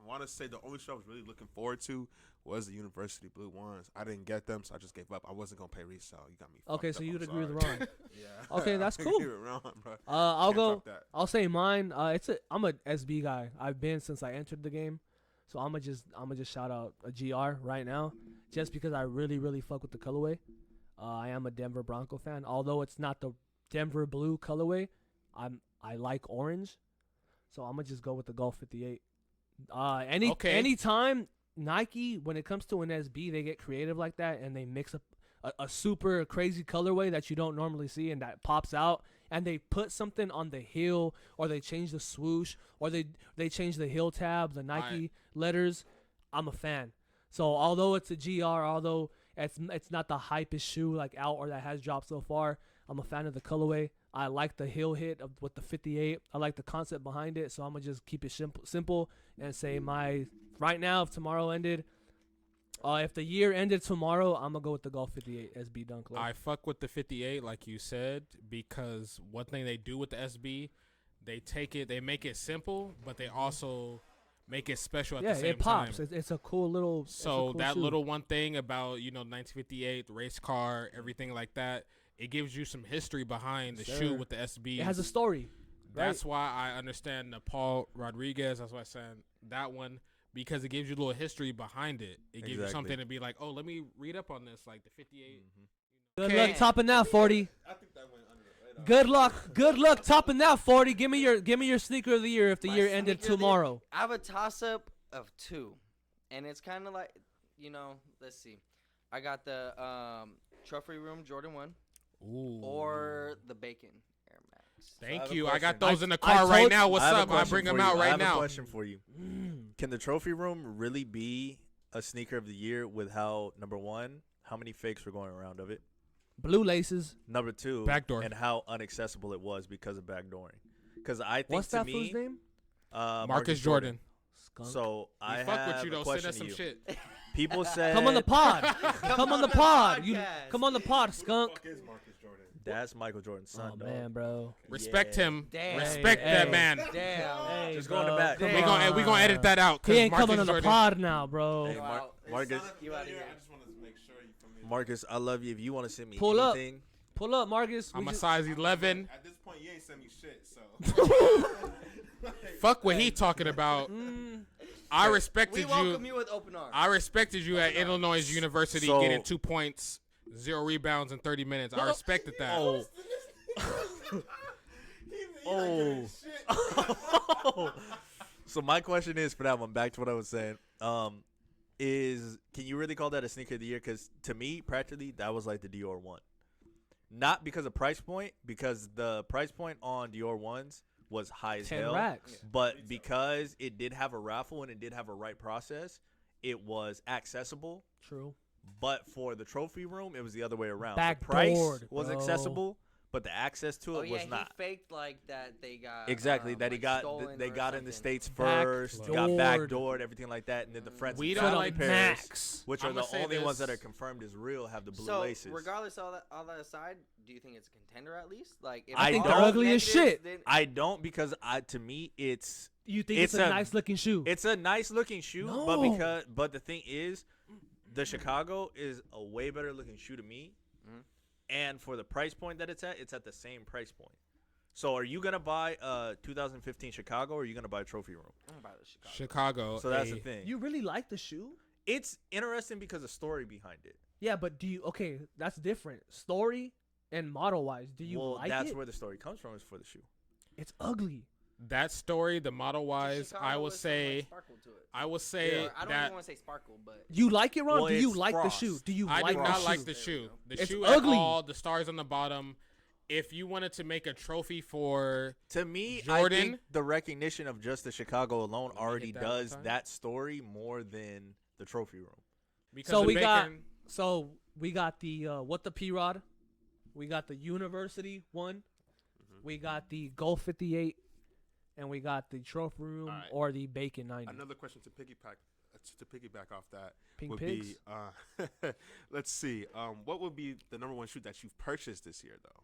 want to say the only show I was really looking forward to was the University Blue Ones. I didn't get them, so I just gave up. I wasn't gonna pay resale. You got me. Okay, fucked so up. you'd I'm agree with sorry. Ron. Yeah. Okay, that's I cool. agree with Ron, bro. I'll Can't go. top that. I'll say mine. I'm a SB guy. I've been since I entered the game, so I'ma just shout out a GR right now, just because I really fuck with the colorway. I am a Denver Bronco fan, although it's not the Denver blue colorway. I like orange, so I'ma just go with the Golf 58. Okay. Anytime Nike, when it comes to an SB, they get creative like that and they mix up a super crazy colorway that you don't normally see and that pops out, and they put something on the heel, or they change the swoosh, or they change the heel tab, the Nike letters. I'm a fan. So although it's a GR, although it's not the hypest shoe like out or that has dropped so far, I'm a fan of the colorway. I like the heel hit with the 58. I like the concept behind it, so I'm gonna just keep it simple and say my right now. If tomorrow ended, if the year ended tomorrow, I'm gonna go with the Golf 58 SB Dunk Low. I fuck with the 58, like you said, because one thing they do with the SB, they make it simple, but they also make it special at yeah, the same it pops. time. It's a cool little. it's a So cool that shoe. little one thing about 1958, the race car, everything like that, it gives you some history behind the shoe Sure. with the SB. It has a story. That's why I understand the Paul Rodriguez. That's why I said that one, because it gives you a little history behind it. It gives you Exactly. something to be like, oh, let me read up on this, like the 58. Good Okay. luck topping that 40. I think that went under the radar. Good luck topping that 40. Give me your sneaker of the year if the My year ended sneaker of the year- tomorrow. I have a toss up of two, and it's kind of like, let's see. I got the Trophy Room Jordan 1 Ooh. or the Bacon Air Max. I have Thank a you. I got question. those in the I car right told- now. What's I have a up? I question bring for them you. out I right have now. a question for you. Can the trophy room really be a sneaker of the year with how, number one, how many fakes were going around of it? Blue laces. Number two, Backdoor. and how inaccessible it was because of backdooring. Because I think What's to that me, fool's name? Marcus Jordan. Skunk. So We I fuck have with you, a though. Send question us to some you. shit. People said Come on the pod. Come on the pod. You podcast. come on the pod, Who the skunk. fuck is Marcus Jordan? That's Michael Jordan's son. Oh dog. man, bro. Respect Yeah. him. Damn. Respect Hey, that hey. man. Damn. Hey, Just bro, go in the back. come We gonna on. edit that out. 'cause He ain't Marcus coming on the Jordan- pod now, bro. Hey, Yo, Mar- out. Marcus, You outta here. I just wanted to make sure you from me. Marcus, I love you. If you want to send me Pull up. anything, Pull up, Marcus. I'm We a just- size 11. At this point, you ain't sent me shit, so. Fuck what he talking about. I respected We you. welcome you with open arms. I respected you at Illinois University So- getting 2 points, 0 rebounds in 30 minutes. I respected that. Oh. So my question is for that one. Back to what I was saying. Is can you really call that a sneaker of the year? Because to me, practically, that was like the Dior one. Not because of price point, because the price point on Dior ones was high as 10 hell. racks. But because it did have a raffle and it did have a right process, it was accessible. True. But for the trophy room, it was the other way around. Backdoored, The price was bro. accessible, but the access to Oh it yeah, was not. he faked like that. They got Exactly, that he like, got stolen they or got in the something. States first, got Backdoored. backdoored, everything like that, and then the friends We and don't family like pairs, Max. which are I'ma the say only ones that this. are confirmed as real, have the blue So laces. regardless of all that aside, do you think it's a contender at least? Like if I all think they're ugly as negatives, shit. then- I don't, because to me it's You think it's a nice looking shoe? it's a nice looking shoe, No. but the thing is, the Chicago is a way better looking shoe to me, and for the price point that it's at the same price point. So are you gonna buy a 2015 Chicago, or are you gonna buy a trophy room? I'm about the Chicago. Chicago. So that's the thing. You really like the shoe? It's interesting because of story behind it. Yeah, but do you? Okay, that's different. Story and model wise, do you like that's it? where the story comes from, is for the shoe. It's ugly. That story, the model wise, Chicago I would with some, like, say, sparkle to it. I would say Or I don't that even want to say sparkle, but You like it, Ron? Well, do you it's like frost. the shoe? Do you I like do the not shoe? like the There we shoe. go. The It's shoe ugly. at all, the stars on the bottom. If you wanted to make a trophy for To me, I Jordan? think the recognition of just the Chicago alone Let me already hit that one does time. that story more than the trophy room. because So of we got Bacon, we got the what the P Rod, we got the University one, we got the Gold 58, and we got the Trophy Room Alright. or the Bacon 90. Another question to piggyback off that Pink would pigs. be, let's see, what would be the number one shoe that you've purchased this year, though?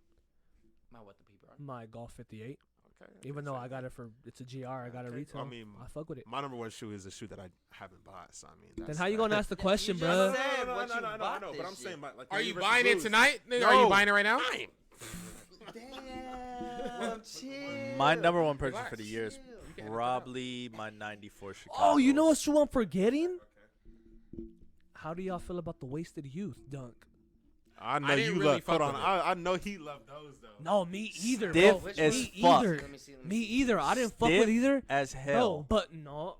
my what the people are. My Golf 58. Okay. Even though I got it for it's a GR, I got it Okay. retail. I mean, I fuck with it. my number one shoe is a shoe that I haven't bought, so I mean. Then That's how you gonna ask the question, just bro? said what you bought but this I'm saying, year. like, are you Universal buying it Blues. tonight? Nigga? Are you No. buying it right now? Damn, chill. My number one purchase Relax. for the year is Chill. You can edit that out. probably my 94 Chicago. Oh, you know what shoe I'm forgetting? How do y'all feel about the Wasted Youth dunk? I know didn't you really love. fuck Hold on, with it. I know he loved those though. No, me either, Stiff bro. Which as one? Me fuck. either. Let me see. Me either. I didn't fuck Stiff with either. as Bro, hell. but no.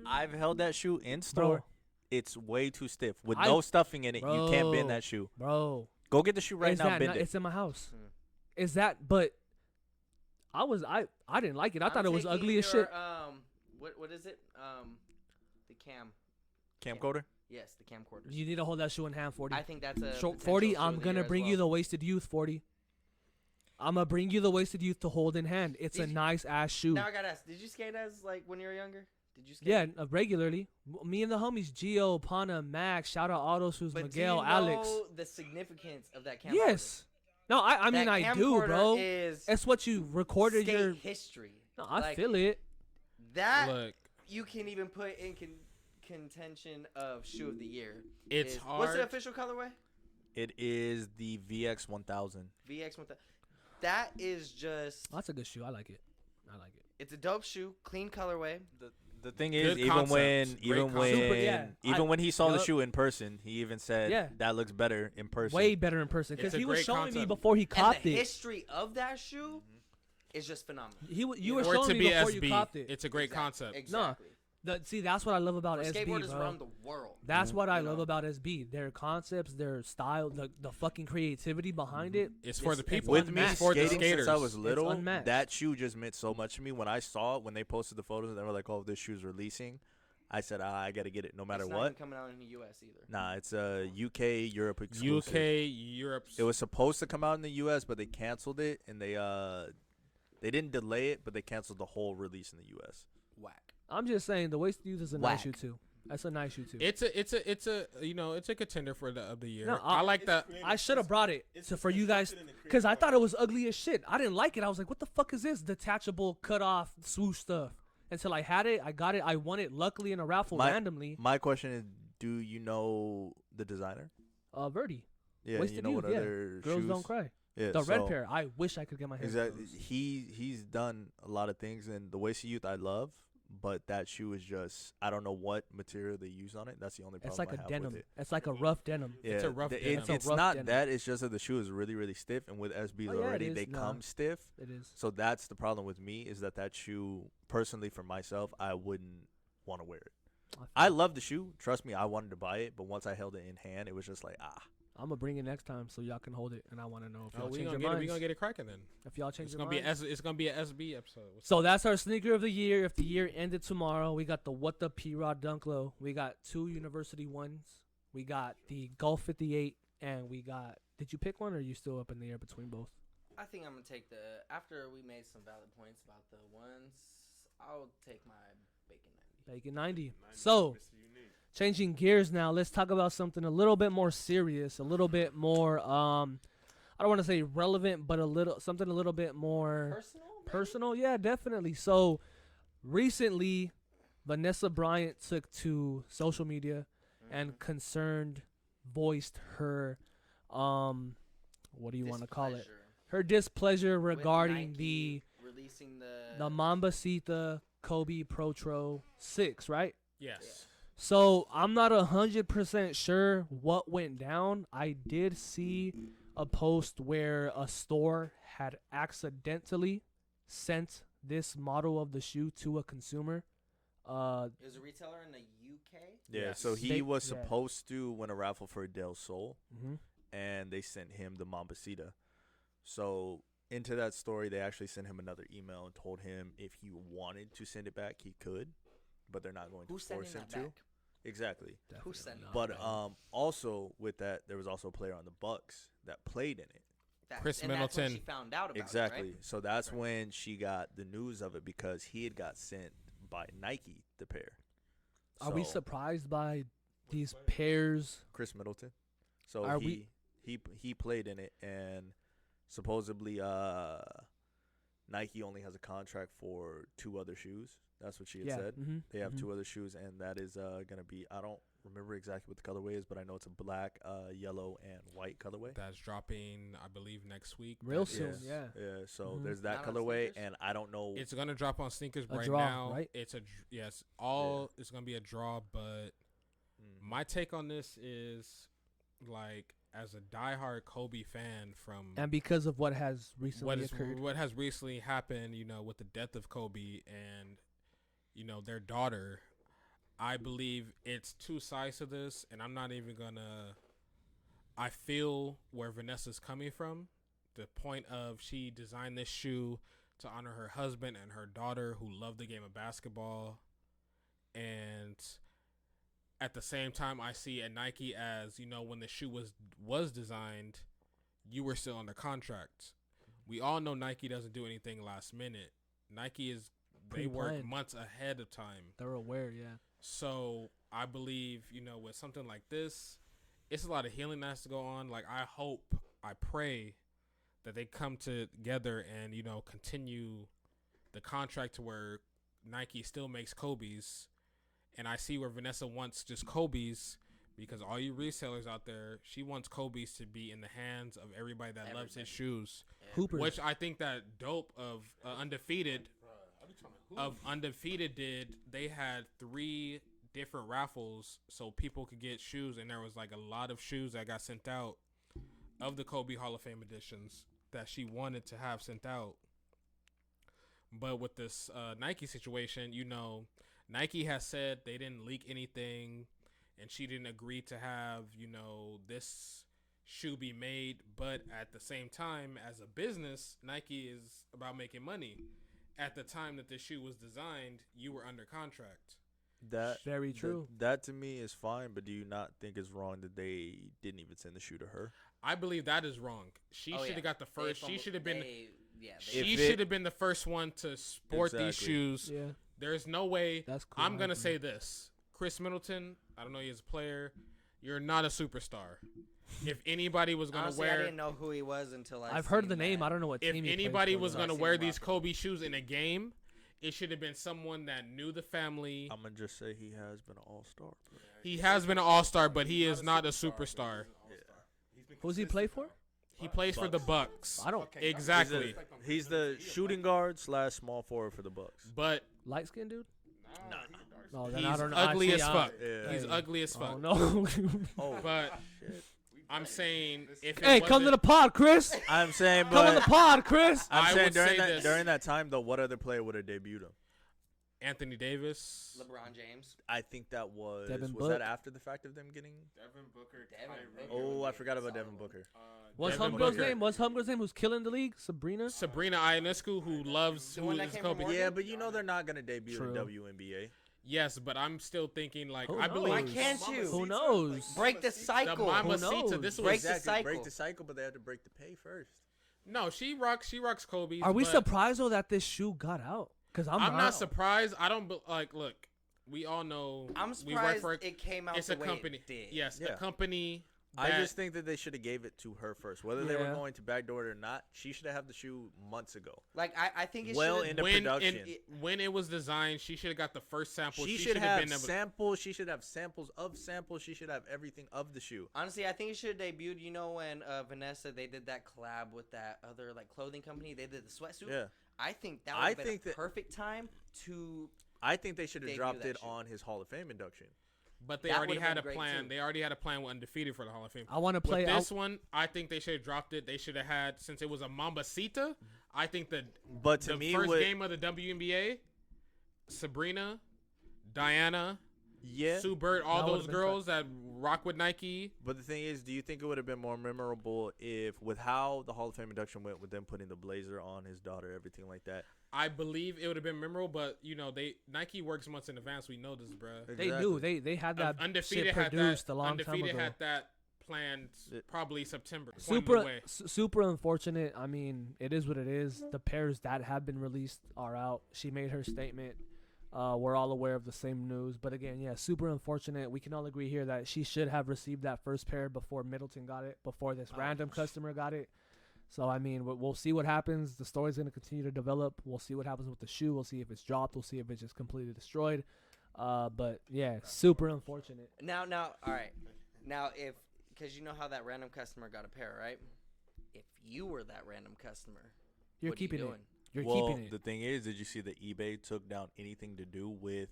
I've held that shoe in store. Bro, It's way too stiff. With I- no stuffing in it, you can't Bro. bend that shoe. bro. Go get the shoe right is now, that bend not, it. it's in my house. Hmm. Is that? But I didn't like it. I thought it was ugly as shit. What is it? The cam. Camcorder? Yes, the camcorders. You need to hold that shoe in hand, 40. I think that's a So, potential 40. shoe I'm of the gonna year as bring you the well. Wasted Youth, 40. I'm gonna bring you the Wasted Youth to hold in hand. It's a Did you- nice ass shoe. Now I gotta ask: did you skate as like when you were younger? Did you skate? Yeah, regularly. Me and the homies, Gio, Pana, Max, shout out Autos, who's But Miguel, do you Alex. know the significance of that camcorder? Yes. No, I mean That I do, camcorder bro. Is It's what you recorded skate your. history. No, I Like, feel it. That Look, you can even put in contention of shoe of the year. it's is- hard. What's the official colorway? It is the VX 1000. VX with the. That is just. That's a good shoe. I like it. I like it. It's a dope shoe, clean colorway. The thing is, Good even concept. when Great even concept. when Super, yeah. even when he saw the Yup. shoe in person, he even said Yeah. that looks better in person. Way better in person It's because a he was great showing me concept. before he And copped the it. history of that shoe is just phenomenal. You were For it showing to me be before SB, you copped it. it's a great Exactly. concept. Exactly. See, that's what I love about For SB, skateboarders bro. around the world. That's what I You love know? about SB. Their concepts, their style, the fucking creativity behind it. It's for the It's people. With me unmatched. for the skating since I skaters. was little, unmatched. that shoe just meant so much to me. When I saw it, when they posted the photos and they were like, "Oh, this shoe's releasing," I said, I got to get it no matter It's not what. even coming out in the U.S. either. Nah, it's a UK Europe exclusive. UK, Europe. It was supposed to come out in the US, but they canceled it, and they didn't delay it, but they canceled the whole release in the US. Whack. I'm just saying the Wasted Youth is a nice Whack. shoe too. That's a nice shoe too. It's a it's a contender for the of the year. No, I like that. I should have brought it for you guys because I thought it was ugly as shit. I didn't like it. I was like, what the fuck is this detachable cut off swoosh stuff? Until I had it, I got it. I won it luckily in a raffle randomly. My question is, do you know the designer? Verdi. Yeah, Wasted you know Youth, what yeah. other Girls shoes? Don't Cry. Yeah, The red so- pair. I wish I could get my hands on Exactly. those. He's done a lot of things, and the Wasted Youth I love, but that shoe is just, I don't know what material they use on it. That's the only problem It's like I a have denim. with it. It's like a rough denim. Yeah, It's a rough denim. It's a It's rough not denim. that. It's just that the shoe is really, really stiff, and with SBs Oh, yeah, it already, is. they Nah. come stiff. It is. So that's the problem with me, is that shoe, personally for myself, I wouldn't want to wear it. I love the shoe. Trust me, I wanted to buy it, but once I held it in hand, it was just like, I'm gonna bring it next time so y'all can hold it, and I want to know if Oh, y'all we change gonna your get it. minds. We gonna get it cracking then. If y'all change It's your gonna be minds. it's gonna be an SB episode. So that's our sneaker of the year. If the year ended tomorrow, we got the What the P-Rod Dunk Low. We got 2 University ones. We got the Gulf 58, and we got. Did you pick one, or are you still up in the air between both? I think I'm gonna take after we made some valid points about the ones. I'll take my bacon 90. Bacon 90. So, changing gears now, let's talk about something a little bit more serious, a little bit more I don't want to say relevant, but something a little bit more personal. Yeah, definitely. So, recently Vanessa Bryant took to social media and voiced her what do you want to call it? Her displeasure regarding releasing the Mambacita Kobe Protro 6, right? Yes. Yeah. So I'm not 100% sure what went down. I did see a post where a store had accidentally sent this model of the shoe to a consumer. It was a retailer in the UK. Yeah, Yes. so he was yeah. supposed to win a raffle for Del Sol, Mm-hmm. and they sent him the Mambacita. So into that story, they actually sent him another email and told him if he wanted to send it back, he could, but they're not going to Who's force sending him that to. back? Exactly. Who's sending that But back? also with that, there was also a player on the Bucks that played in it. Chris and that's when Middleton. she found out about Exactly. it, right? So that's when she got the news of it because he had got sent by Nike, the pair. Are we So, surprised by these pairs? Chris Middleton? So Are he played in it, and supposedly Nike only has a contract for 2 other shoes. That's what she had said. Mm-hmm. They have 2 other shoes, and that is gonna be, I don't remember exactly what the colorway is, but I know it's a black, yellow, and white colorway. That's dropping, I believe, next week. Real That soon, is- yeah. Yeah. So Mhm. there's that Not on colorway, sneakers? and I don't know. It's gonna drop on sneakers A right draw, now. right? It's it's gonna be a draw, but Mhm. my take on this is like as a diehard Kobe fan from And because of what has recently occurred. what has recently happened, with the death of Kobe and their daughter, I believe it's 2 sides to this, and I'm not even gonna. I feel where Vanessa's coming from. The point of she designed this shoe to honor her husband and her daughter who love the game of basketball, and at the same time, I see at Nike as when the shoe was designed, you were still under contract. We all know Nike doesn't do anything last minute. Nike they work Pre-planned. months ahead of time. They're aware, yeah. So I believe, with something like this, it's a lot of healing that has to go on. Like I pray that they come together and, continue the contract to where Nike still makes Kobe's. And I see where Vanessa wants just Kobe's because all you resellers out there, she wants Kobe's to be in the hands of everybody that loves his shoes. Yeah. Hoopers. Which I think that dope of Undefeated did. They had 3 different raffles so people could get shoes, and there was like a lot of shoes that got sent out of the Kobe Hall of Fame editions that she wanted to have sent out. But with this Nike situation, Nike has said they didn't leak anything, and she didn't agree to have this shoe be made. But at the same time, as a business, Nike is about making money. At the time that this shoe was designed, you were under contract. That Very true. That to me is fine, but do you not think it's wrong that they didn't even send the shoe to her? I believe that is wrong. She Oh, should have yeah. got the first. She should have been. She If it- should have been the first one to sport these Exactly. shoes. Yeah, There's no way. that's cool. I'm I gonna agree. say this, Chris Middleton. I don't know you as a player. You're not a superstar. If anybody was gonna Honestly, I wear, didn't know who he was until I've heard the name. I don't know what if team he plays anybody for, was though. gonna I've seen wear him these out. Kobe shoes in a game, it should have been someone that knew the family. I'm gonna just say he has been an all-star. Bro. He has been an all-star, but he is not a superstar. Who's he play for? He plays for the Bucks. I don't. Exactly. He's the shooting guard / small forward for the Bucks. But Light skinned dude? No, then he's I don't know. ugly Actually, as fuck. Yeah. He's Hey. ugly as Oh fuck. no. Oh, But shit. I'm saying if it Hey, come to the wasn't- pod, Chris. I'm saying, Come to the but pod, Chris. I I'm saying would say this. during that time though, what other player would have debuted him? Anthony Davis. LeBron James. I think that was Devin was that Book. after the fact of them getting. Devin Booker. Devin Kyrie Booker. Oh, I forgot about Devin Booker. What's Devin Homegirl's Booker. name? What's Homegirl's name? Who's killing the league? Sabrina. Sabrina Ionescu, who loves The who one that is came from Kobe. Oregon? Yeah, but you know they're not gonna debut True. in WNBA. Yes, but I'm still thinking like Who I knows? believe Why can't you? Who knows? Break the the cycle. Mambacita. knows? This was Break the Exactly, cycle. break the cycle, but they had to break the pay first. No, she rocks Kobe's. Are we but surprised though that this shoe got out? Because I'm not surprised. I don't like. Look, we all know. I'm we work surprised for it came out it's the a way company. it did. Yes, Yeah. a company. I that- just think that they should have gave it to her first. Whether they were Yeah. going to backdoor it or not, she should have had the shoe months ago. Like I think it Well should into when production. when it was designed, she should have got the first sample. She should have have been able. samples. She should have samples of samples. She should have everything of the shoe. Honestly, I think it should have debuted. You know when Vanessa they did that collab with that other like clothing company. They did the sweatsuit. Yeah. I think that I would have been think a that- perfect time to. I think they should have Debut dropped that it shoe. on his Hall of Fame induction. But they That already would've had been a great, plan. too. They already had a plan with Undefeated for the Hall of Fame. I want to play With this one, I think they should have dropped it. They should have had, since it was a Mambacita, I think that But to the me, first what, game of the WNBA, Sabrina, Diana, yeah. Sue Bird, all That would've those been girls that rock with Nike. But the thing is, do you think it would have been more memorable if, with how the Hall of Fame induction went, with them putting the blazer on his daughter, everything like that? I believe it would have been memorable, but you know, Nike works months in advance. We know this, bro. They do. They had that Undefeated shit had produced that. a long time Undefeated ago. had that planned probably September. Super unfortunate. I mean, it is what it is. The pairs that have been released are out. She made her statement. We're all aware of the same news. But again, yeah, super unfortunate. We can all agree here that she should have received that first pair before Middleton got it, before this random customer got it. So, I mean, we'll see what happens. The story's going to continue to develop. We'll see what happens with the shoe. We'll see if it's dropped. We'll see if it's just completely destroyed. But, yeah, super unfortunate. Now, all right. Now, because you know how that random customer got a pair, right? If you were that random customer, You're what keeping are you it. doing? You're Well, keeping it. the thing is, did you see that eBay took down anything to do with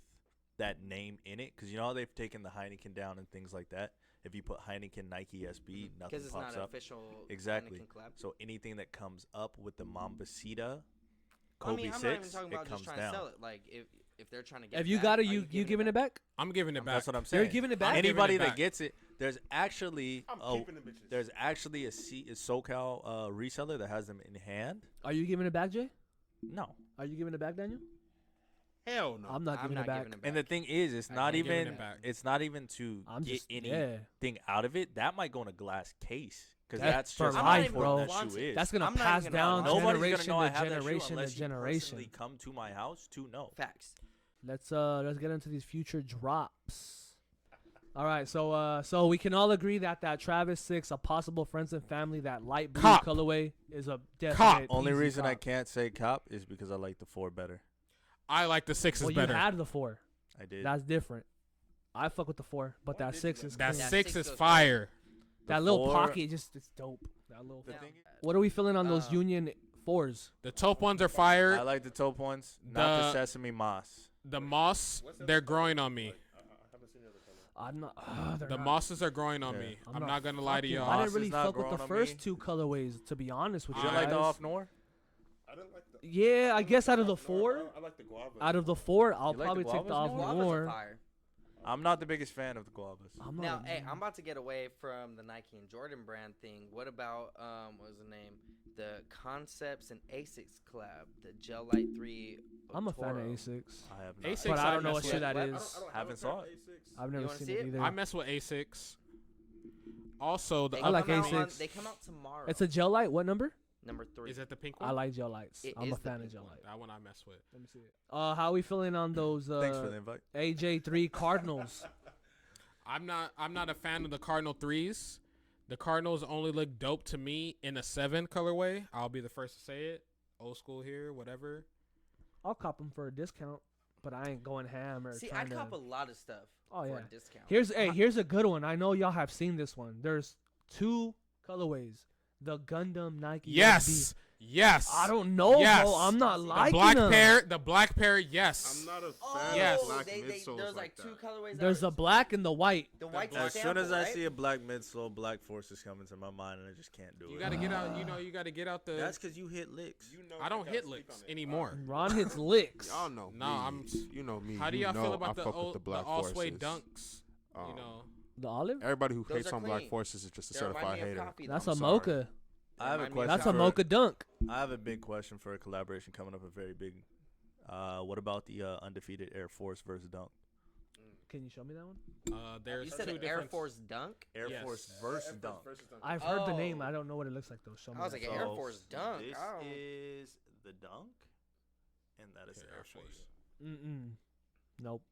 that name in it? Because you know how they've taken the Heineken down and things like that? If you put Heineken Nike SB, nothing Because it's pops not an up. official Exactly. Heineken collab. So anything that comes up with the Mambacita, I Kobe mean, I'm 6, not even talking about it just comes trying down. to sell it. Like, if they're trying to get If it you back, got it, are you giving it back? I'm giving it back. That's what I'm saying. You're giving it back? I'm giving Anybody it that back. gets it, there's actually I'm keeping the bitches. there's actually a SoCal reseller that has them in hand. Are you giving it back, Jay? No. Are you giving it back, Daniel? Hell no. I'm not giving it back. And the thing is, it's I not ain't giving even it back. it's not even to I'm get just anything out of it. That might go in a glass case because That's that's for just how life, important bro. that shoe is. That's gonna I'm not pass even gonna down lie. Nobody's generation gonna know I to have that shoe generation unless to you generation. personally come to my house to know. Facts. Let's get into these future drops. All right, so we can all agree that Travis 6, a possible friends and family, that light blue Cop. colorway is a definite. Cop. Only easy reason I cop. can't say cop is because I like the 4 better. I like the 6 Well, is you better. had the 4. I did. That's different. I fuck with the 4, but that 6 is that clean. Yeah, 6 6 is goes fire. That The little 4 pocket, it's dope. That little. The Now, thing What are we feeling on those Union 4s? The taupe ones are fire. I like the taupe ones, not the The- sesame moss. The moss, they're growing on me. I'm not. They're The not- mosses are growing on Yeah. me. I'm not gonna lie to fucking- y'all. I Moss didn't really is not fuck with the growing on first me. 2 colorways, to be honest with You you don't like the guys. off Nor? I don't like the. Yeah, I guess out of the 4, I like the guava. out of the 4, I'll You like the probably take the guavas off more? Guavas are more. fire. I'm not the biggest fan of the guavas. I'm Now, not. hey, I'm about to get away from the Nike and Jordan brand thing. What about what was the name? The Concepts and Asics collab, the Gel Light 3. I'm a fan of Toro. Asics, I have not. Asics but I I don't know mess what with. shit that I is. Haven't saw it. I've never wanna seen see it it? either. I mess with Asics. Also, the They I like come out Asics. They come out tomorrow. It's a gel light. What number? number 3. is it the pink one? I like gel lights. It I'm is a the fan of pink gel one. light. That one I mess with. Let me see it. How we feeling on those Thanks for the invite. AJ3 Cardinals? I'm not a fan of the Cardinal 3s. The Cardinals only look dope to me in a 7 colorway. I'll be the first to say it. Old school here, whatever. I'll cop them for a discount, but I ain't going ham or See, trying I'd to. cop a lot of stuff Oh, for yeah. a discount. Here's a good one. I know y'all have seen this one. There's 2 colorways. The Gundam Nike. Yes. SB. Yes. I don't know, Yes. bro. I'm not The liking black them. pair. The black pair. Yes. I'm not a Oh, fan Yes. of black they, midsoles there's like that. 2 colorways. that There's are- the black and the white. the white black- As soon as I right? see a black midsole, black forces coming to my mind, and I just can't do it. You gotta get out. You gotta get out the. That's because you hit licks. You know I don't gotta hit speak licks on it. anymore. Ron hits licks. Y'all know No, me. I'm- You know me. How do You y'all know feel I about the fuck with old, the the black all suede forces. dunks? Um, You know. The olive? Everybody who Those hates are on black clean. forces is just a They remind certified me of hater. coffee, though. That's I'm a sorry. mocha. I have a Remind me of question. That's a for- mocha dunk. I have a big question for a collaboration coming up. A very big. What about the undefeated Air Force versus Dunk? Can you show me that one? There's You said two an Air different. Force Dunk? Air Yes. Force versus Dunk. I've heard the name. Oh. I don't know what it looks like though. Show me. I was that. like, Air Force Dunk. This I don't- is the Dunk, and that is Okay, the Air I'll show Force. Mm-mm. Nope.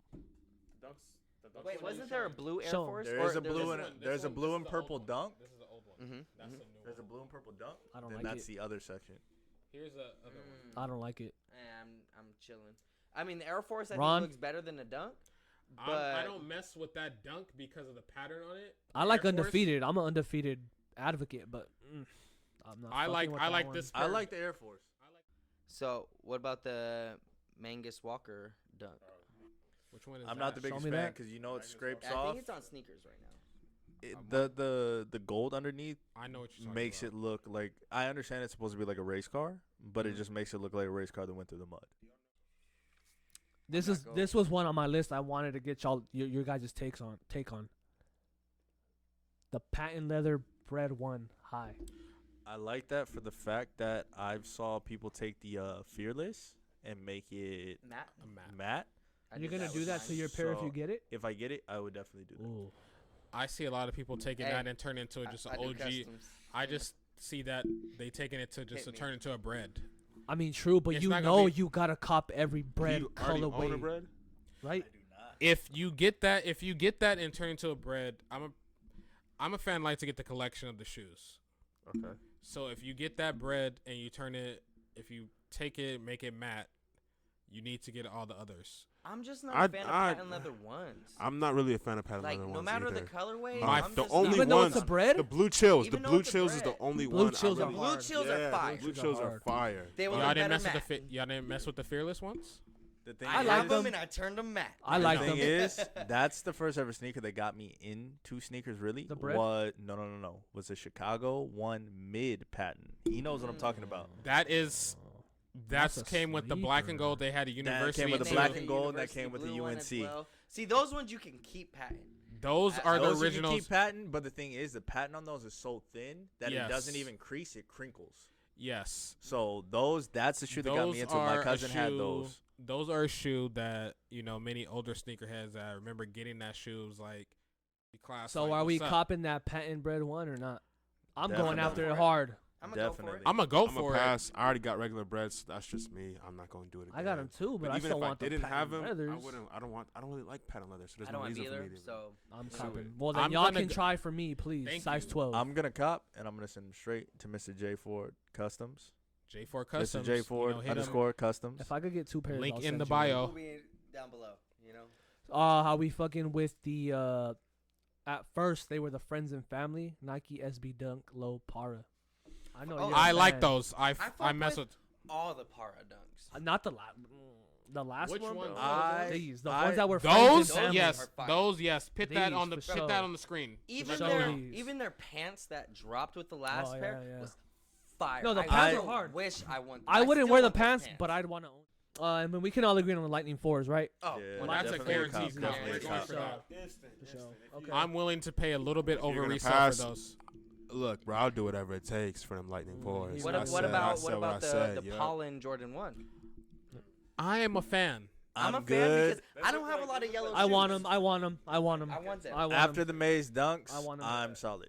Wait, wasn't there a blue Air Show 'em. Force? There Or is a there blue was- and one- there's a one- blue this and is the purple old one. Dunk. This is the old one. Mhm, That's mhm. the new There's a one. blue and purple Dunk. I don't Then like that's it. the other section. Here's the other one. Mm. I don't like it. I'm chilling. I mean, the Air Force I Ron? think looks better than the Dunk. I But don't mess with that Dunk because of the pattern on it. I like Air Force, undefeated. I'm an undefeated advocate, but I'm not. I like fucking with I that like one. this. I pair. like the Air Force. so what about the Mangus Walker Dunk? Which one is I'm that? not the biggest me fan that. because you know it scrapes I off. think it's on sneakers right now. The gold underneath I know what you're talking makes about. it look like. I understand it's supposed to be like a race car, but it just makes it look like a race car that went through the mud. This not is gold. this was one on my list. I wanted to get your guys' take on the patent leather bread one high. I like that for the fact that I've saw people take the Fearless and make it Matt, A map. matte. I You're did gonna do with that mine. to your pair if you So- get it. If I get it, I would definitely do that. Ooh. I see a lot of people taking Hey, that and turn into just an I do OG. customs. I just see that they taking it to just to Hit me. turn into a bread. I mean, true, but It's you not gonna know be- you gotta cop every bread you already own a colorway, bread? right? If you get that and turn into a bread, I'm a fan like to get the collection of the shoes. Okay. So if you get that bread and you turn it, if you take it, make it matte, you need to get all the others. I'm just not I- a fan of I- patent leather ones. I'm not really a fan of patent Like leather no ones matter either. the colorway, My- I'm the just only not Even though ones, it's a bread, the blue chills. Even The though blue it's a chills is the bread. only Blue one. chills I are really, Blue hard. chills yeah, are fire. Blue Chills are chills are hard. fire. They will Y'all look didn't better mess with matte. y'all didn't mess with the Fearless ones. The thing I is, like have them them. and I turned them matte. I the like thing them. is, that's the first ever sneaker that got me into sneakers. Really, The bread? no. Was a Chicago one mid patent. He knows what I'm talking about. That is That's a came with the black and sneaker. gold. They had a university. came with the They too. black have and the gold, and that university came with the blue one as UNC. well. See, those ones you can keep patent. Those are the Those you can originals. keep patent, but the thing is, the patent on those is so thin that it doesn't Yes. even crease; it crinkles. Yes. So that's the shoe that got me into. are My a cousin had shoe- those. Those are a shoe that many older sneakerheads. I remember getting that shoe. It was like, class. So like, are we what's up? copping that patent bread one or not? I'm going Definitely. after For it it. hard. I'm gonna go for Definitely. it. I'm gonna go I'm for a it. pass. I already got regular breads. So that's just me. I'm not going to do it again. I got them too, but I even still if I want the didn't have patent them, leathers. I wouldn't. I don't really like patent leather, so there's I no don't want reason either. for me to. So I'm do copping. it. Well, then I'm y'all gonna can go- try for me, please. Thank Size you. 12. I'm gonna cop, and I'm gonna send them straight to Mr. J Ford Customs. J4 Mr. Customs. J Ford hit 'em. _Customs. if I could get two pairs, Link I'll in send the you bio. one. We'll be down below. You know. How we fucking with the at first they were the friends and family Nike SB Dunk Low Para. I know. Oh, you're a I like fan. those. I fuck mess with. All the para dunks. Not the last Which one. one? Bro. These the I- ones that were friends and Those family. yes, are fire. those yes. Put that These on the for put sure. that on the screen. Even Show their these. even their pants that dropped with the last Oh, pair yeah. was fire. No, the I pants still are hard. Wish I won. I wouldn't still wear the want those pants, but I'd want to own. I mean, we can all agree on the Lightning 4s, right? Oh, Yeah, Well, that's a definitely guaranteed cop, cop. definitely We're a going cop. for that. For sure. Okay. I'm willing to pay a little bit over gonna resale pass, for those. Look, bro, I'll do whatever it takes for them Lightning Fours. What What, I what said- about I what said about I the said, yeah. Pollen Jordan 1? I am a fan. I'm a fan good. because I don't have a lot of yellow I want shoes. them. I want them. I want them. I want them. I want After 'em. the Maze Dunks, I want 'em. I'm solid.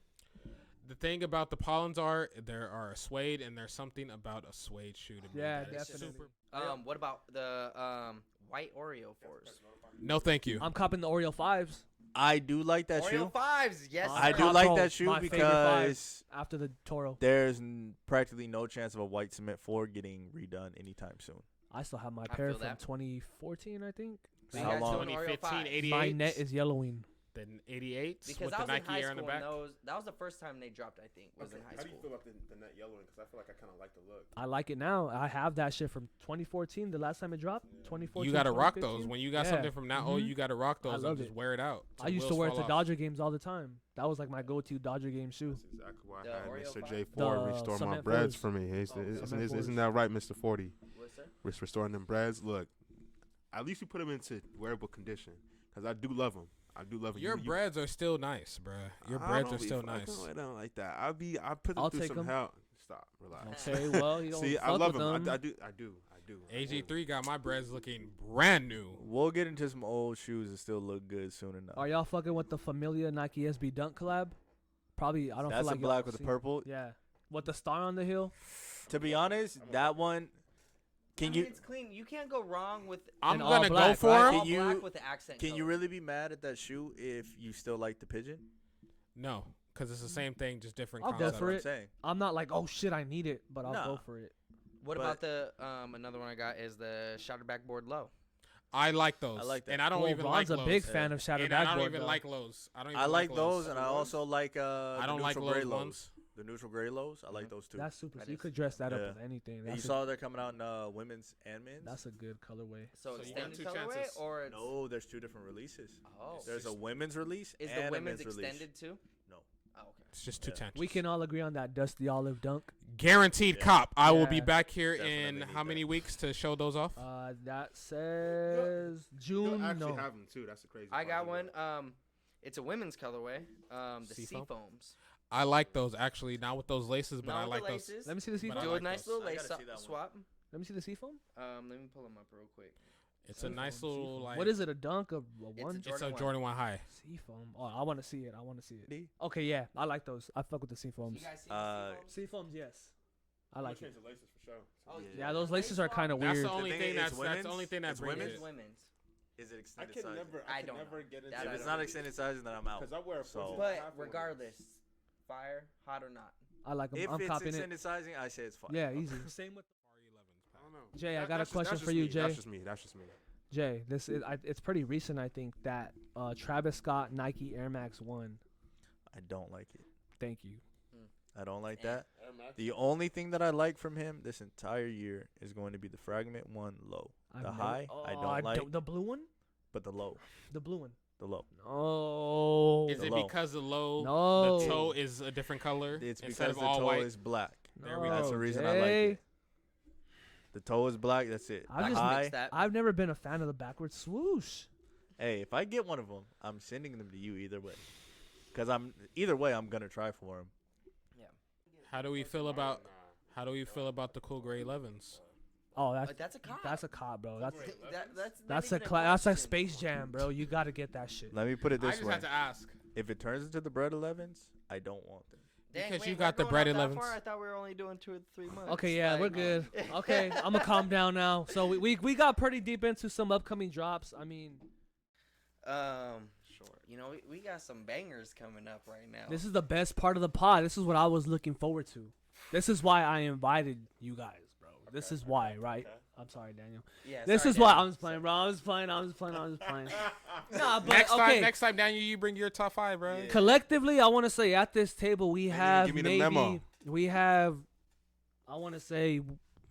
The thing about the Pollens are there are a suede and there's something about a suede shoe to me. Yeah, that is definitely. super- What about the white Oreo 4s? No, thank you. I'm copping the Oreo 5s I do like that Oreo shoe. 5s, yes. I sir. do Top like Pro, that shoe my favorite because after the Toro. there's practically no chance of a white cement 4 getting redone anytime soon. I still have my I pair feel from that. 2014, I think. So you How guys long? doing Oreo 2015, 5s? 88. My net is yellowing. Then 88s Because with I the was in Nike high Air on the school and back. that was the first time they dropped, I think, was in high How do you school. feel about the net yellowing? Because I feel like I kind of like the look. I like it now. I have that shit from 2014, the last time it dropped. 2014. You gotta rock 2015. those. When you got Yeah. something from now, Mhm. you gotta rock those love and just it. wear it out. I used to wear it to Dodger games all the time. That was like my go-to Dodger game shoe. That's exactly why The I had Oreo Mr. 5? J Ford The restore my cement breads fours. for me. cement Isn't fours. that right, Mr. 40? What, sir? Restoring them breads. Look, at least you put them into wearable condition. Because I do love them. I do love them. Your breads are still nice, bruh. Your I breads don't are be still fucking nice. with them like that. I put them I'll through take some 'em. hell. Stop. Relax. Okay, well, you don't See, fuck I love with them. them. I do. do. AG3 got my breads looking brand new. We'll get into some old shoes and still look good soon enough. Are y'all fucking with the Familia Nike SB Dunk collab? Probably. I don't That's feel like the black y'all with the seen- purple. Yeah, with the star on the heel. To be honest, that one. Can you It's clean. You can't go wrong with I'm And all gonna go black, for right? him. all Can you- black with the accent. can you color. really be mad at that shoe if you still like the pigeon? No, because it's the same thing, just different I'll go concept. That's for what I'm it. saying. I'm not like, oh shit, I need it, but I'll Nah. go for it. What But- about the another one I got is the shattered backboard low. I like those. I like that. And I don't Well, even Ron's like a big lows. fan of Shattered And I Backboard. don't even though. like lows. I don't even I like those, lows. and I also like I the don't like neutral gray lows lows. ones. The neutral gray lows, I like those too. That's super. That You is- could dress that Yeah. up with anything. And you That's a, saw they're coming out in women's and men's. that's a good colorway. So, So you got extended two colorway chances. or it's No, there's two different releases. oh There's a women's release is and the a women's men's release. extended too? No. Oh, okay. It's just two Yeah. tensions. We can all agree on that dusty olive dunk. Guaranteed Yeah. cop. I will be Yeah. back here Definitely in need how that. many weeks to show those off? That says You'll June. actually No, have them too. That's the crazy. I part. got You one. will. It's a women's colorway. The Seafoam? Seafoams. I like those actually, not with those laces, but Not I with like the those. laces. let me see the But I seafoam. Do like a nice those. little I lace gotta see that one. swap. Let me see the seafoam. Let me pull them up real quick. It's a nice Seafoam, little seafoam. like. What is it? A dunk? A It's one? a It's a Jordan 1. Jordan 1 high. Seafoam. Oh, I want to see it. I want to see it. D? Okay, yeah, I like those. I fuck with the seafoams. You guys see Uh, the Seafoams? Seafoams, yes. I I'm gonna like it. change the laces for sure. Oh, Yeah, those laces are kind of That's weird. the only thing thing is that's the women's- only thing that it's brings women's? it. It's women's. Is it I extended can size? never. I I can don't never know. get into That If I it's don't not know. extended size, then I'm out. because I wear a So- 14 But and a half or regardless, fire, hot or not. I like them. If I'm it's copying it. extended sizing, I say it's fine. Yeah, easy. Same with I don't know. Jay, I got a That's just- question that's for just you, me. Jay. That's just me. That's just me. Jay. This is it's pretty recent, I think, that Travis Scott Nike Air Max 1. I don't like it. Thank you. I don't like Eh. that. The only thing that I like from him this entire year is going to be the Fragment 1 low. I've The never- high, I don't like, the blue one. but the low. The blue one. The low. No. Is The it low. because the low, No. the toe is a different color It's instead because of the all toe white? is black. There we go. That's the No, reason I like Jay. it. The toe is black. That's it. I'm The just high. Mix that. I've never been a fan of the backward swoosh. Hey, if I get one of them, I'm sending them to you either way. Cause either way, I'm gonna try for them. How do we feel about the cool gray 11s? Oh, that's That's a cop. that's a cop, bro. That's That's a not even that's like question. Space Jam, bro. You got to get that shit. Let me put it I this just way: had to ask. if it turns into the bread 11s, I don't want them. Dang, Because wait, you we're got the going bread out that 11s. far? I thought we were only doing 2 or 3 months. Okay, yeah, Like, we're good. Okay, I'm gonna calm down now. So we got pretty deep into some upcoming drops. I mean, Sure. You know, we got some bangers coming up right now. this is the best part of the pod. This is what I was looking forward to. This is why I invited you guys, bro. This is why, right? I'm sorry, Daniel. yeah, This sorry, is why Dad. I'm just playing, bro. I'm just playing. Nah, but Next okay. next time, Daniel, you bring your top 5, bro. Yeah. Collectively, I want to say at this table we even have give me the maybe memo. we have. I want to say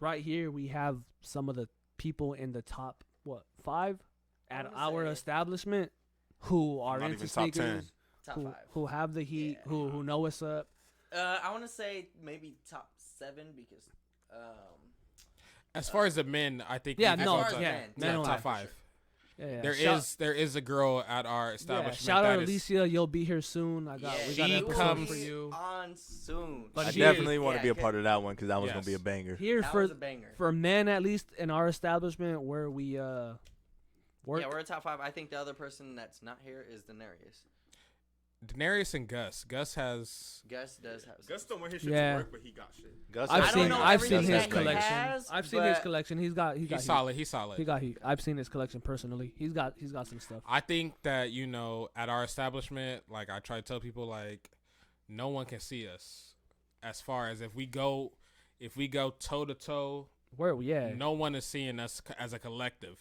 right here we have some of the people in the top 5 at wanna our say- establishment who are Not into even top 10. sneakers, Top 5. who have the heat, Yeah. who know what's up. I want to say maybe top 7 because As far as the men, I think Yeah, we can no, go far as to- yeah, men, men top alive. 5. Yeah, There is a girl at our Yeah, establishment. shout out that is- Alicia. You'll be here soon. We got she an episode comes- for you. on soon. But I she definitely is- want to yeah, be a good. part of that one because that one's gonna be a Yes. banger. Here That for was a banger. for men at least in our establishment where we work. Yeah, we're at top 5. I think the other person that's not here is Denarius. Daenerys and Gus. Gus has. Gus does have. Gus don't want his shit Yeah. to work, but he got shit. Gus I've has seen bangers. I've seen Gus his has he collection. bangers. has, I've seen his but- collection. He's got He's heat. solid. He's solid. He got heat. I've seen his collection personally. He's got some stuff. I think that at our establishment, like I try to tell people, like no one can see us. As far as if we go toe to toe, Where yeah. no one is seeing us as a collective.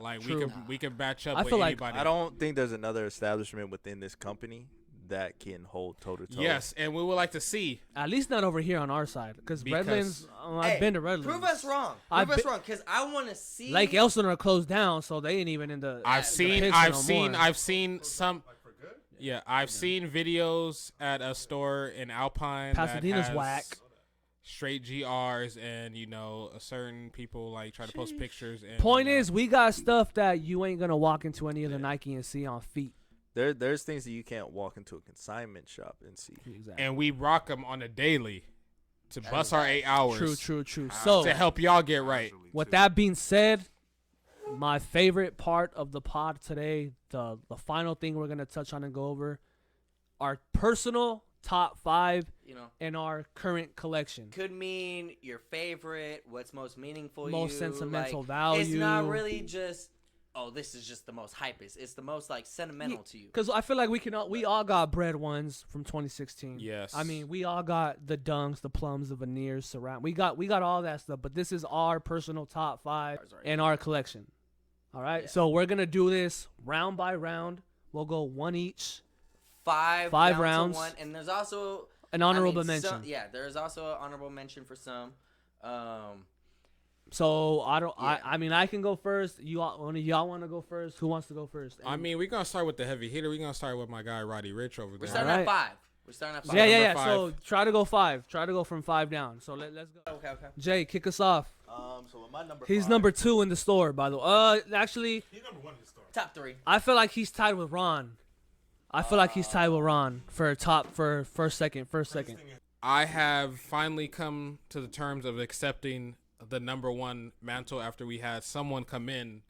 Like True. we can batch up I with feel like- anybody. I don't think there's another establishment within this company that can hold toe to toe. Yes, and we would like to see. At least not over here on our side, because Because- Redlands. I've Hey, been to Redlands. Prove us wrong. I've Prove us been- wrong, because I want to see. Lake Elsinore closed down, so they ain't even in the. I've the seen picture no more. I've seen some. Yeah, I've seen videos at a store in Alpine. Pasadena's that has whack. Straight GRs, and a certain people like try to post pictures. And Point is, we got stuff that you ain't gonna walk into any of the Nike and see on feet. There's things that you can't walk into a consignment shop and see. Exactly. and we rock them on a daily. to That bust is our facts. 8 hours. True. Ah, So, To help y'all get right. Casually, with too. that being said, my favorite part of the pod today, the final thing we're gonna touch on and go over, our personal top 5 You know, in our current collection. could mean your favorite, what's most meaningful, Most you, sentimental like, value. It's not really just, oh, this is just the most hypest. It's the most like sentimental to you. Because I feel like we all got bread ones from 2016. Yes. I mean, we all got the dunks, the plums, the veneers, surround. We got all that stuff. But this is our personal top 5 Ours right in our collection. All right. Yeah. So we're gonna do this round by round. We'll go one each. 5 5 down to rounds. 1, and there's also An honorable I mean, mention. yeah, there's also an honorable mention for some. So I don't. Yeah. I mean, I can go first. One of y'all want to go first? Who wants to go first? I mean, we're gonna start with the heavy hitter. We're gonna start with my guy Roddy Rich over We're there. starting Alright. at 5. We're starting at 5. yeah. number So 5. try to go 5. Try to go from 5 down. So let's go. Okay. Jay, kick us off. So with my number He's 5, number 2 in the store, by the way. Actually, He's number 1 in the store. Top 3. I feel like he's tied with Ron. I feel like he's tied with Ron for first second. I have finally come to the terms of accepting the number 1 mantle after we had someone come in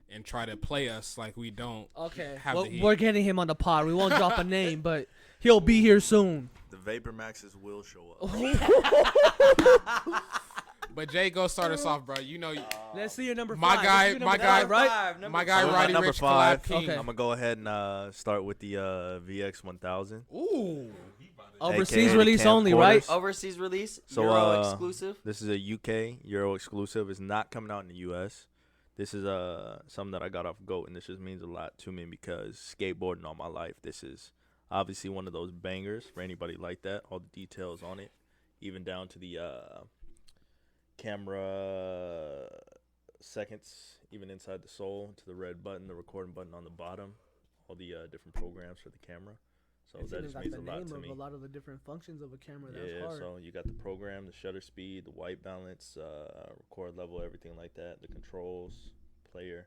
and try to play us like we don't. Okay, Have well, the heat. we're getting him on the pod. We won't drop a name, but he'll be here soon. the Vapor Maxes will show up. But Jay, go start us off, bro. You know, Let's see your number 5. My Let's guy- see your my number guy- 5, right? my guy So with my Roddy number Rich 5, collab king. Okay. I'm gonna go ahead and start with the VX 1000. Ooh. Overseas AKA release the only, right? camcorders. Overseas release. So, Euro exclusive. This is a UK Euro exclusive. It's not coming out in the US. This is something that I got off GOAT, and this just means a lot to me because skateboarding all my life. This is obviously one of those bangers for anybody like that. All the details on it, even down to the camera seconds, even inside the sole, to the red button, the recording button on the bottom, all the different programs for the camera. So It's that even just got means the a lot name to of me. a lot of the different functions of a camera. That's Yeah, hard. so you got the program, the shutter speed, the white balance, record level, everything like that, the controls, player,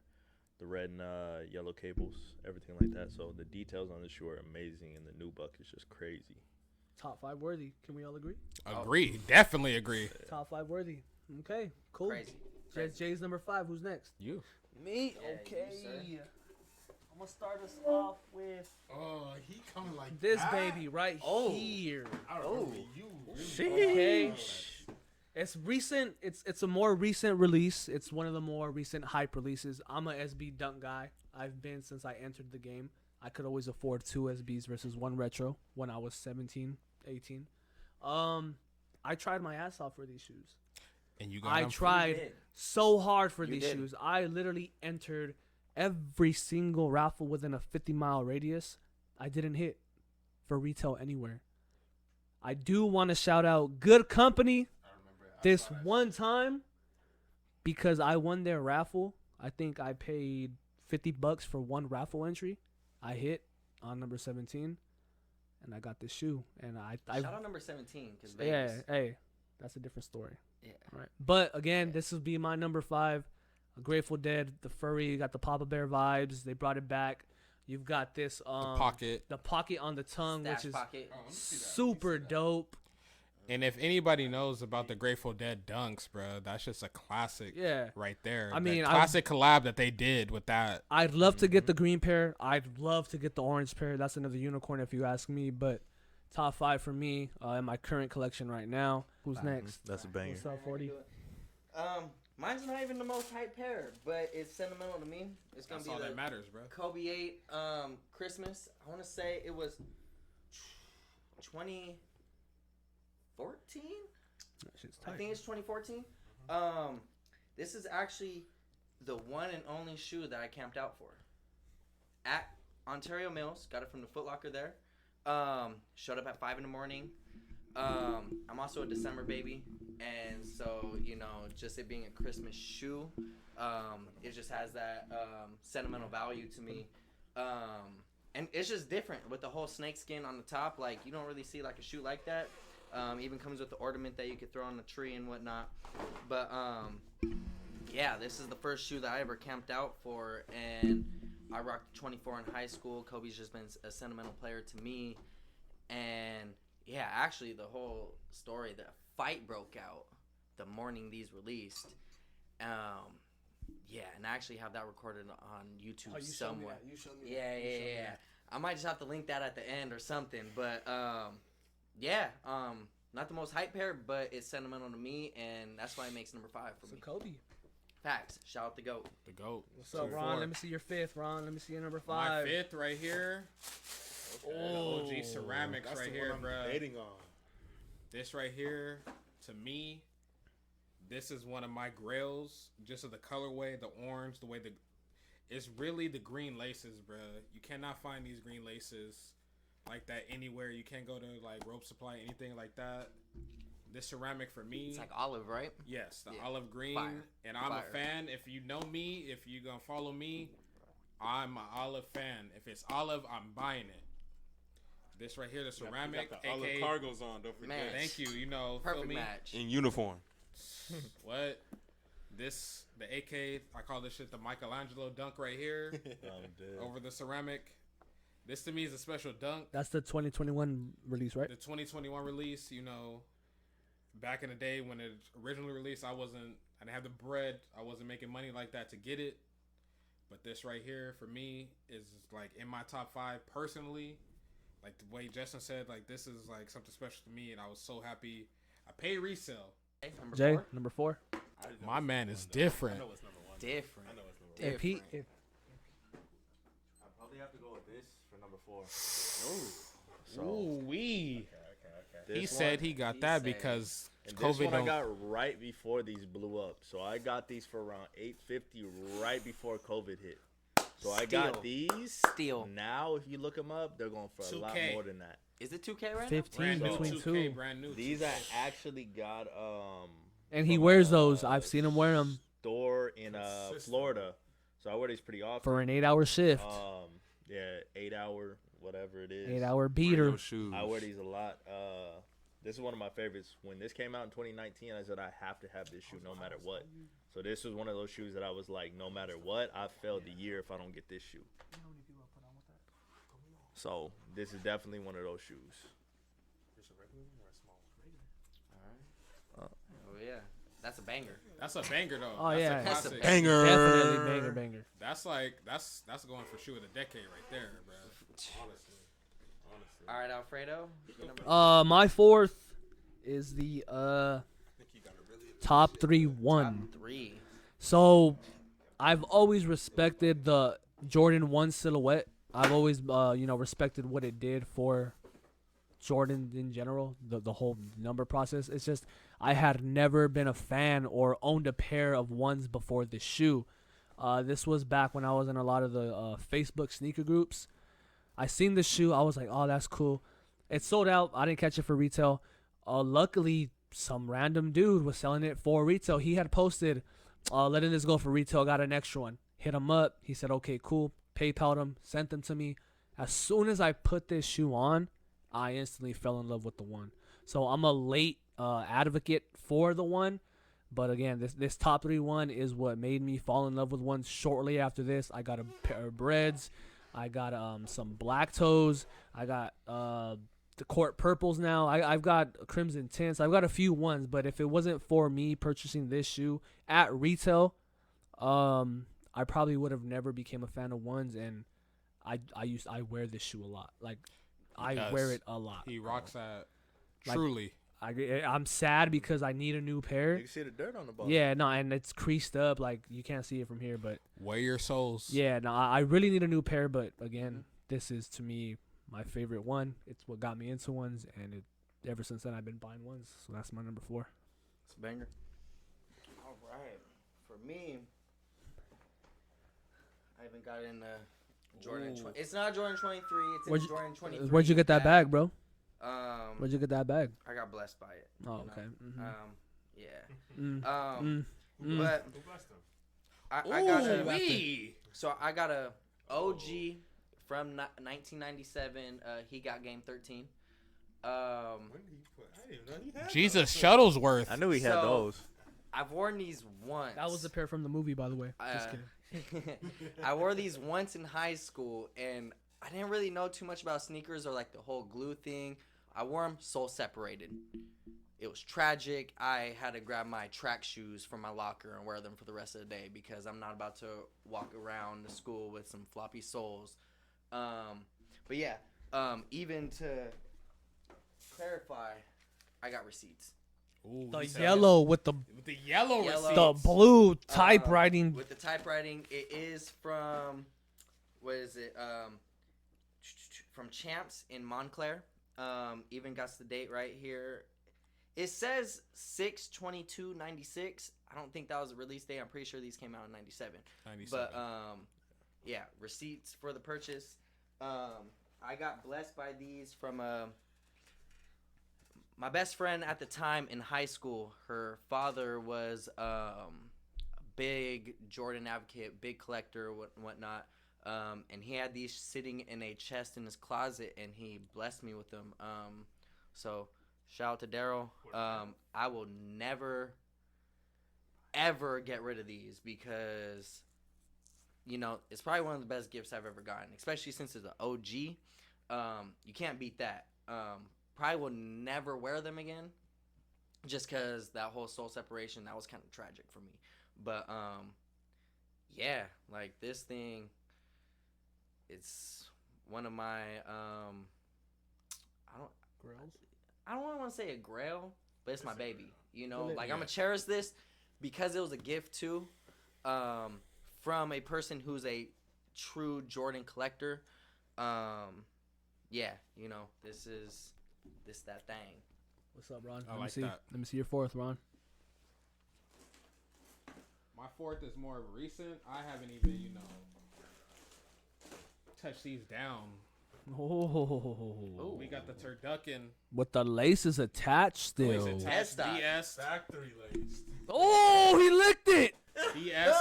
the red and yellow cables, everything like that. So the details on this shoe are amazing, and the nubuck is just crazy. Top 5 worthy. Can we all agree? Agree. Definitely agree. Top 5 worthy. Okay, cool. Crazy. Jay's number 5. Who's next? You. Me. Yeah, Okay. you, sir. I'm gonna start us off with Oh, he coming like this that? baby right Oh. here. I remember you. Okay. It's recent. It's a more recent release. It's one of the more recent hype releases. I'm a SB dunk guy. I've been since I entered the game. I could always afford 2 SBs versus 1 retro when I was 17, 18. I tried my ass off for these shoes. And you got I him. tried did. so hard for You these did. shoes. I literally entered every single raffle within a 50-mile radius. I didn't hit for retail anywhere. I do want to shout out Good Company this one time because I won their raffle. I think I paid $50 for 1 raffle entry. I hit on number 17, and I got this shoe. And I Shout out number 17 because yeah, Vegas. hey, that's a different story. Yeah. Right. But again, this will be my number 5. Grateful Dead, the furry, you got the Papa Bear vibes. They brought it back. You've got this The pocket. the pocket on the tongue, Stash which is pocket. super dope. And if anybody knows about the Grateful Dead dunks, bro, that's just a classic Yeah. right there. I mean, That classic collab that they did with that. I'd love to get the green pair. I'd love to get the orange pair. That's another unicorn if you ask me. But top 5 for me in my current collection right now. Who's next? That's a banger. What's up, 40? Mine's not even the most hype pair, but it's sentimental to me. It's gonna That's be all the that matters, bro. Kobe 8 Christmas. I want to say it was 2014. I think it's 2014. This is actually the one and only shoe that I camped out for. At Ontario Mills, got it from the Foot Locker there. Showed up at 5 in the morning. I'm also a December baby, and so just it being a Christmas shoe, it just has that sentimental value to me. And it's just different with the whole snake skin on the top. Like you don't really see like a shoe like that. Even comes with the ornament that you could throw on the tree and whatnot. But yeah, this is the first shoe that I ever camped out for, and I rocked 24 in high school. Kobe's just been a sentimental player to me, and yeah, actually, the whole story, the fight broke out the morning these released. Yeah, and I actually have that recorded on YouTube somewhere. You showed me Yeah. I might just have to link that at the end or something. But yeah, not the most hype pair, but it's sentimental to me, and that's why it makes number 5 for So me. Kobe. Facts. Shout out the GOAT. The GOAT. What's up, Ron? Let me see your 5th, Ron. Let me see your number 5. My 5th right here. Oh, OG ceramics That's right the here, one I'm bro. debating on. This right here, to me, this is one of my grails. Just of the colorway, the orange, the way it's really the green laces, bro. You cannot find these green laces like that anywhere. You can't go to like Rope Supply, anything like that. This ceramic for me, It's like olive, right? yes, the Yeah. olive green. Fire. And I'm Fire. a fan. If you know me, if you gonna follow me, I'm an olive fan. If it's olive, I'm buying it. This right here, the ceramic, You got the olive aka. cargos on. Don't forget. Man. Thank you. You know, feel Perfect me? match. In uniform. What? This, the AK, I call this shit the Michelangelo dunk right here over the ceramic. This to me is a special dunk. That's the 2021 release, right? The 2021 release, you know, back in the day when it originally released, I didn't have the bread. I wasn't making money like that to get it. But this right here for me is like in my top 5 personally. Like the way Justin said, like this is like something special to me, and I was so happy. I paid resale. Okay, number Jay, 4. number 4. My man is different. I know it's number 1. Different. I know it's number 1. If he, Different. I probably have to go with this for number 4. Ooh wee. This He one- said he got He that said- because And this COVID one I don't. got right before these blew up. So I got these for around $850 right before COVID hit. So I got Steal. these. Steal. Now, if you look them up, they're going for a lot 2K. more than that. Is it 2K right now? 15 Brand new between 2K, 2. brand new. These 2K. I actually got And he from wears a those. I've seen him wear them store in Florida. So I wear these pretty often. for an 8-hour shift. Yeah, 8-hour, whatever it is. 8-hour beater. Those shoes. I wear these a lot. This is one of my favorites. When this came out in 2019, I said I have to have this shoe no matter what. So this was one of those shoes that I was like, no matter what, I failed the year if I don't get this shoe. So this is definitely one of those shoes. There's a regular one or a small one? Oh yeah, that's a banger. That's a banger though. Oh, that's yeah. a That's classic. Banger. Definitely banger. That's like that's going for shoe of the decade right there, bro. Honestly. All right, Alfredo. your number- My 4th is the I think he got a really top 3 1. Top 3. So, I've always respected the Jordan 1 silhouette. I've always, respected what it did for Jordan in general, the whole number process. It's just I had never been a fan or owned a pair of 1s before this shoe. This was back when I was in a lot of the Facebook sneaker groups. I seen this shoe. I was like, oh, that's cool. It sold out. I didn't catch it for retail. Luckily, some random dude was selling it for retail. He had posted, letting this go for retail, got an extra one. Hit him up. He said, okay, cool. PayPal'd him, sent them to me. As soon as I put this shoe on, I instantly fell in love with the 1. So I'm a late advocate for the 1. But again, this top 3 1 is what made me fall in love with 1s. Shortly after this, I got a pair of Breads. I got some Black Toes. I got the Court Purples now. I've got Crimson Tints. I've got a few 1s. But if it wasn't for me purchasing this shoe at retail, I probably would have never became a fan of 1s. And I wear this shoe a lot. Like, I does. wear it a lot. He rocks that. Like- Truly. I'm sad because I need a new pair. You can see the dirt on the ball. Yeah, no, and it's creased up. Like, you can't see it from here, but Wear your souls. yeah, no, I really need a new pair. But again, this is to me my favorite 1. It's what got me into 1s, and ever since then I've been buying 1s. So that's my number 4. It's a banger. All right, for me, I even got in Jordan. Ooh. It's not Jordan 23. It's Where'd in you- Jordan 23. Where'd you get that bag, bro? Um, Where'd you get that bag? I got blessed by it. Oh, you know? okay. Yeah. Mm. But Who blessed him? I got Ooh, a. wee. So I got a OG from 1997. He got game 13. When did he put? I didn't even know he had Jesus those. Shuttlesworth. I knew he had So- those. I've worn these once. That was the pair from the movie, by the way. Just Uh, kidding. I wore these once in high school, and I didn't really know too much about sneakers or like the whole glue thing. I wore them, soul separated. It was tragic. I had to grab my track shoes from my locker and wear them for the rest of the day because I'm not about to walk around the school with some floppy soles. But yeah, even to clarify, I got receipts. Ooh, The he said yellow with the yellow Yellow. receipts. the blue typewriting. With the typewriting, it is from, what is it? From Champs in Montclair. Even got the date right here. It says 6/22/96. I don't think that was the release date. I'm pretty sure these came out in 97. 97. But yeah, receipts for the purchase. I got blessed by these from my best friend at the time in high school. Her father was a big Jordan advocate, big collector, whatnot. And he had these sitting in a chest in his closet, and he blessed me with them. So shout out to Daryl. I will never, ever get rid of these because, you know, it's probably one of the best gifts I've ever gotten, especially since it's an OG. You can't beat that. Probably will never wear them again just because that whole soul separation, that was kind of tragic for me. But, yeah, like this thing, it's one of my, I don't want to say a grail, but it's my baby. You know, like I'm gonna cherish this because it was a gift too, from a person who's a true Jordan collector. Yeah, you know, this that thing. What's up, Ron? I Let like me see. that. Let me see your fourth, Ron. My fourth is more recent. I haven't even, you know, touched these down. Oh, We got the turducken. with the laces attached still. Lace attached, S-dot. DS. Factory laced. Oh, he licked it. DS.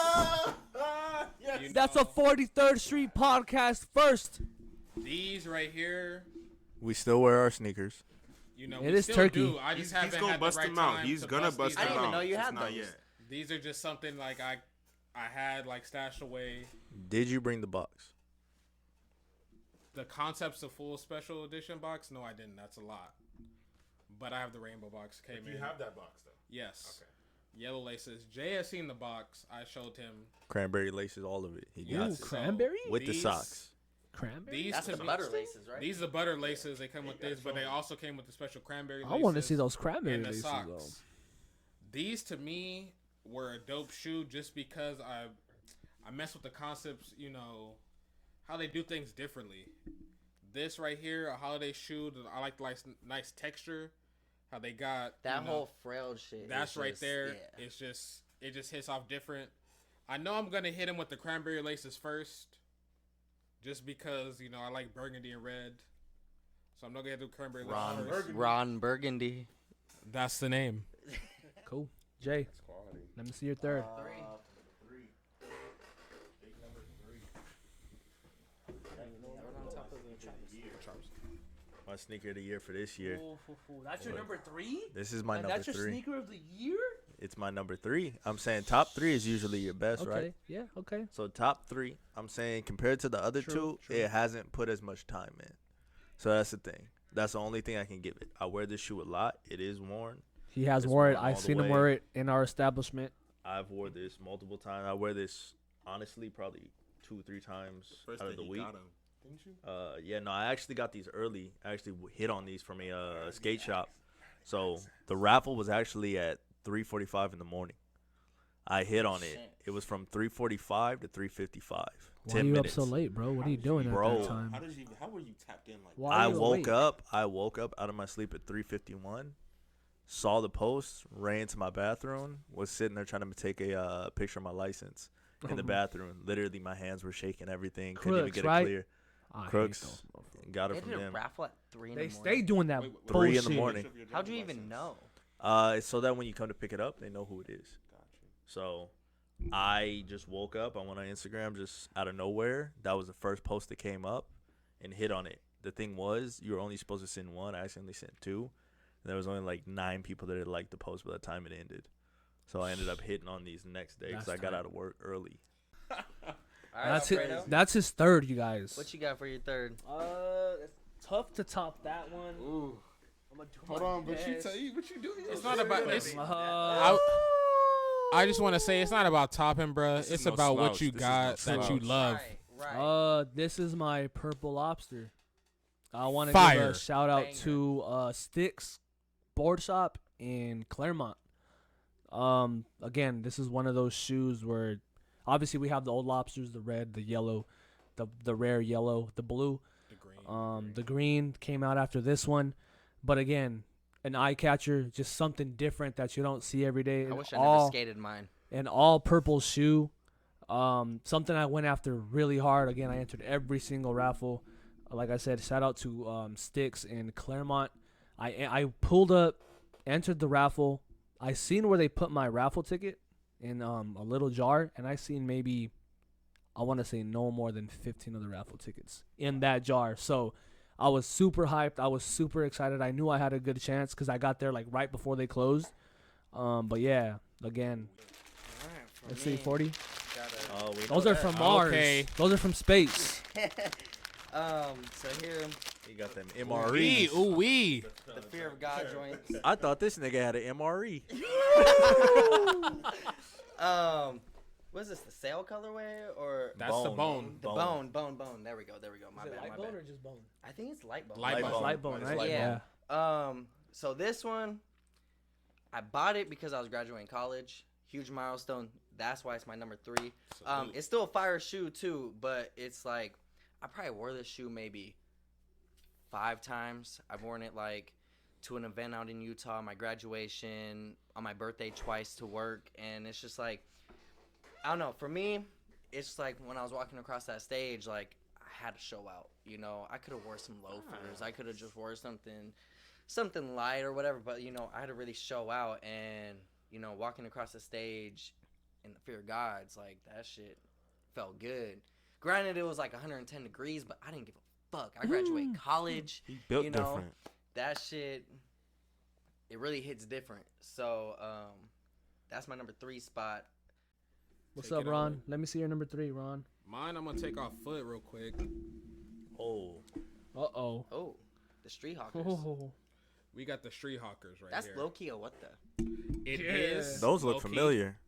You That's know, a 43rd Street podcast first. These right here. We still wear our sneakers. You know, It we is still turkey. do. I just He's haven't gonna had bust the right them out. time He's to gonna bust these I them didn't out. even know you Just had not those. yet. These are just something like I had like stashed away. Did you bring the box? The Concepts of Full Special Edition box? No, I didn't. That's a lot. But I have the rainbow box. Came You in. have that box though. Yes. Okay. Yellow laces. Jay has seen the box. I showed him. Cranberry laces, all of it. He got Ooh, it. cranberry? With the These- socks. Cranberry? These That's to the me, butter laces, right? These are butter laces. They come with this, but they also came with the special cranberry laces. I want to see those cranberry and the laces, socks. though. These to me were a dope shoe just because I mess with the concepts, you know, how they do things differently. This right here, a holiday shoe. I like the nice texture. How they got That you know, whole frail shit. That's is right just, there. Yeah. It just hits off different. I know I'm gonna hit him with the cranberry laces first, just because you know I like burgundy and red. So I'm not gonna do cranberry laces first. Ron Burgundy. That's the name. Cool. Jay, let me see your third. My sneaker of the year for this year. That's your number 3? This is my And number that's your 3. sneaker of the year? It's my number 3. I'm saying top 3 is usually your best, Okay. right? Yeah, okay. So top 3, I'm saying compared to the other True, two, it hasn't put as much time in. So that's the thing. That's the only thing I can give it. I wear this shoe a lot. It is worn. He has It's worn it. worn I've all the seen him way. wear it in our establishment. I've wore this multiple times. I wear this honestly probably 2-3 times First out day of the he week. got 'em, didn't you? Yeah, no, I actually got these early. I actually hit on these from a skate shop. So the raffle was actually at 3:45 in the morning. I hit on it. It was from 3:45 to 3:55. Why 10 are you minutes. up so late, bro? What are you doing Bro. at that time? How were you tapped in like Why I are you woke awake? I woke up out of my sleep at 3:51. Saw the post, ran into my bathroom, was sitting there trying to take a picture of my license in the bathroom. Literally, my hands were shaking, everything. Couldn't even Crooks, get right? it clear. I hate Crooks. those motherfuckers. Got it They from did a them. raffle at 3 in They the morning. stay doing that Wait, wait, 3 in the bullshit. morning. How'd you even know? So that when you come to pick it up, they know who it is. So I just woke up. I went on Instagram just out of nowhere. That was the first post that came up and hit on it. The thing was, you were only supposed to send one. I accidentally sent 2. And there was only like 9 people that had liked the post by the time it ended. So I ended up hitting on these the next day because That's I got tight. out of work early. All right, That's Alfredo, it. That's his third, you guys. what you got for your third? It's tough to top that one. Ooh. Hold on, but you tell you what you doing. It's not about. It's, Uh, I just want to say it's not about topping, bruh. This is It's no about what slouch. you This is no got that you slouch. love. Right. This is my purple lobster. I want to give Fire. a shout out Banger. to Sticks Board Shop in Claremont. Again, this is one of those shoes where obviously we have the old lobsters, the red, the yellow, the rare yellow, the blue. The green. The green came out after this one, but again, an eye catcher, just something different that you don't see every day. I An wish I never all- skated mine. An all purple shoe. Something I went after really hard. Again, I entered every single raffle. Like I said, shout out to Sticks in Claremont. I pulled up, entered the raffle. I seen where they put my raffle ticket in a little jar, and I seen maybe, I want to say no more than 15 of the raffle tickets in that jar. So I was super hyped. I was super excited. I knew I had a good chance because I got there like right before they closed. But yeah, again, let's see, 40. Those are from Mars. Okay. Those are from space. So here, He got them Wee, MREs. ooh wee. the Fear of God joints. I thought this nigga had an MRE. What is this? The sail colorway or That's the bone. the bone? There we go. My bad. My bad. just bone? I think it's light bone. Light bone. Light bone, It's right? light Yeah. So this one, I bought it because I was graduating college. Huge milestone. That's why it's my number 3. It's still a fire shoe too, but it's like I probably wore this shoe maybe 5 times. I've worn it like to an event out in Utah, my graduation, on my birthday twice to work, and it's just like I don't know. For me, it's just like when I was walking across that stage, like I had to show out. You know, I could have wore some loafers. I could have just wore something light or whatever. But you know, I had to really show out, and you know, walking across the stage in the Fear of God's, like that shit felt good. Granted, it was like 110 degrees, but I didn't give a fuck. I graduated college. He built You know, different. That shit, it really hits different. So, that's my number 3 spot. What's Take up, it Ron? over. Let me see your number 3, Ron. Mine, I'm gonna take off foot real quick. Oh. Uh-oh. Oh, the Street Hawkers. Oh. We got the Street Hawkers right That's here. low key or what the? It Yeah. is Those look low-key. familiar.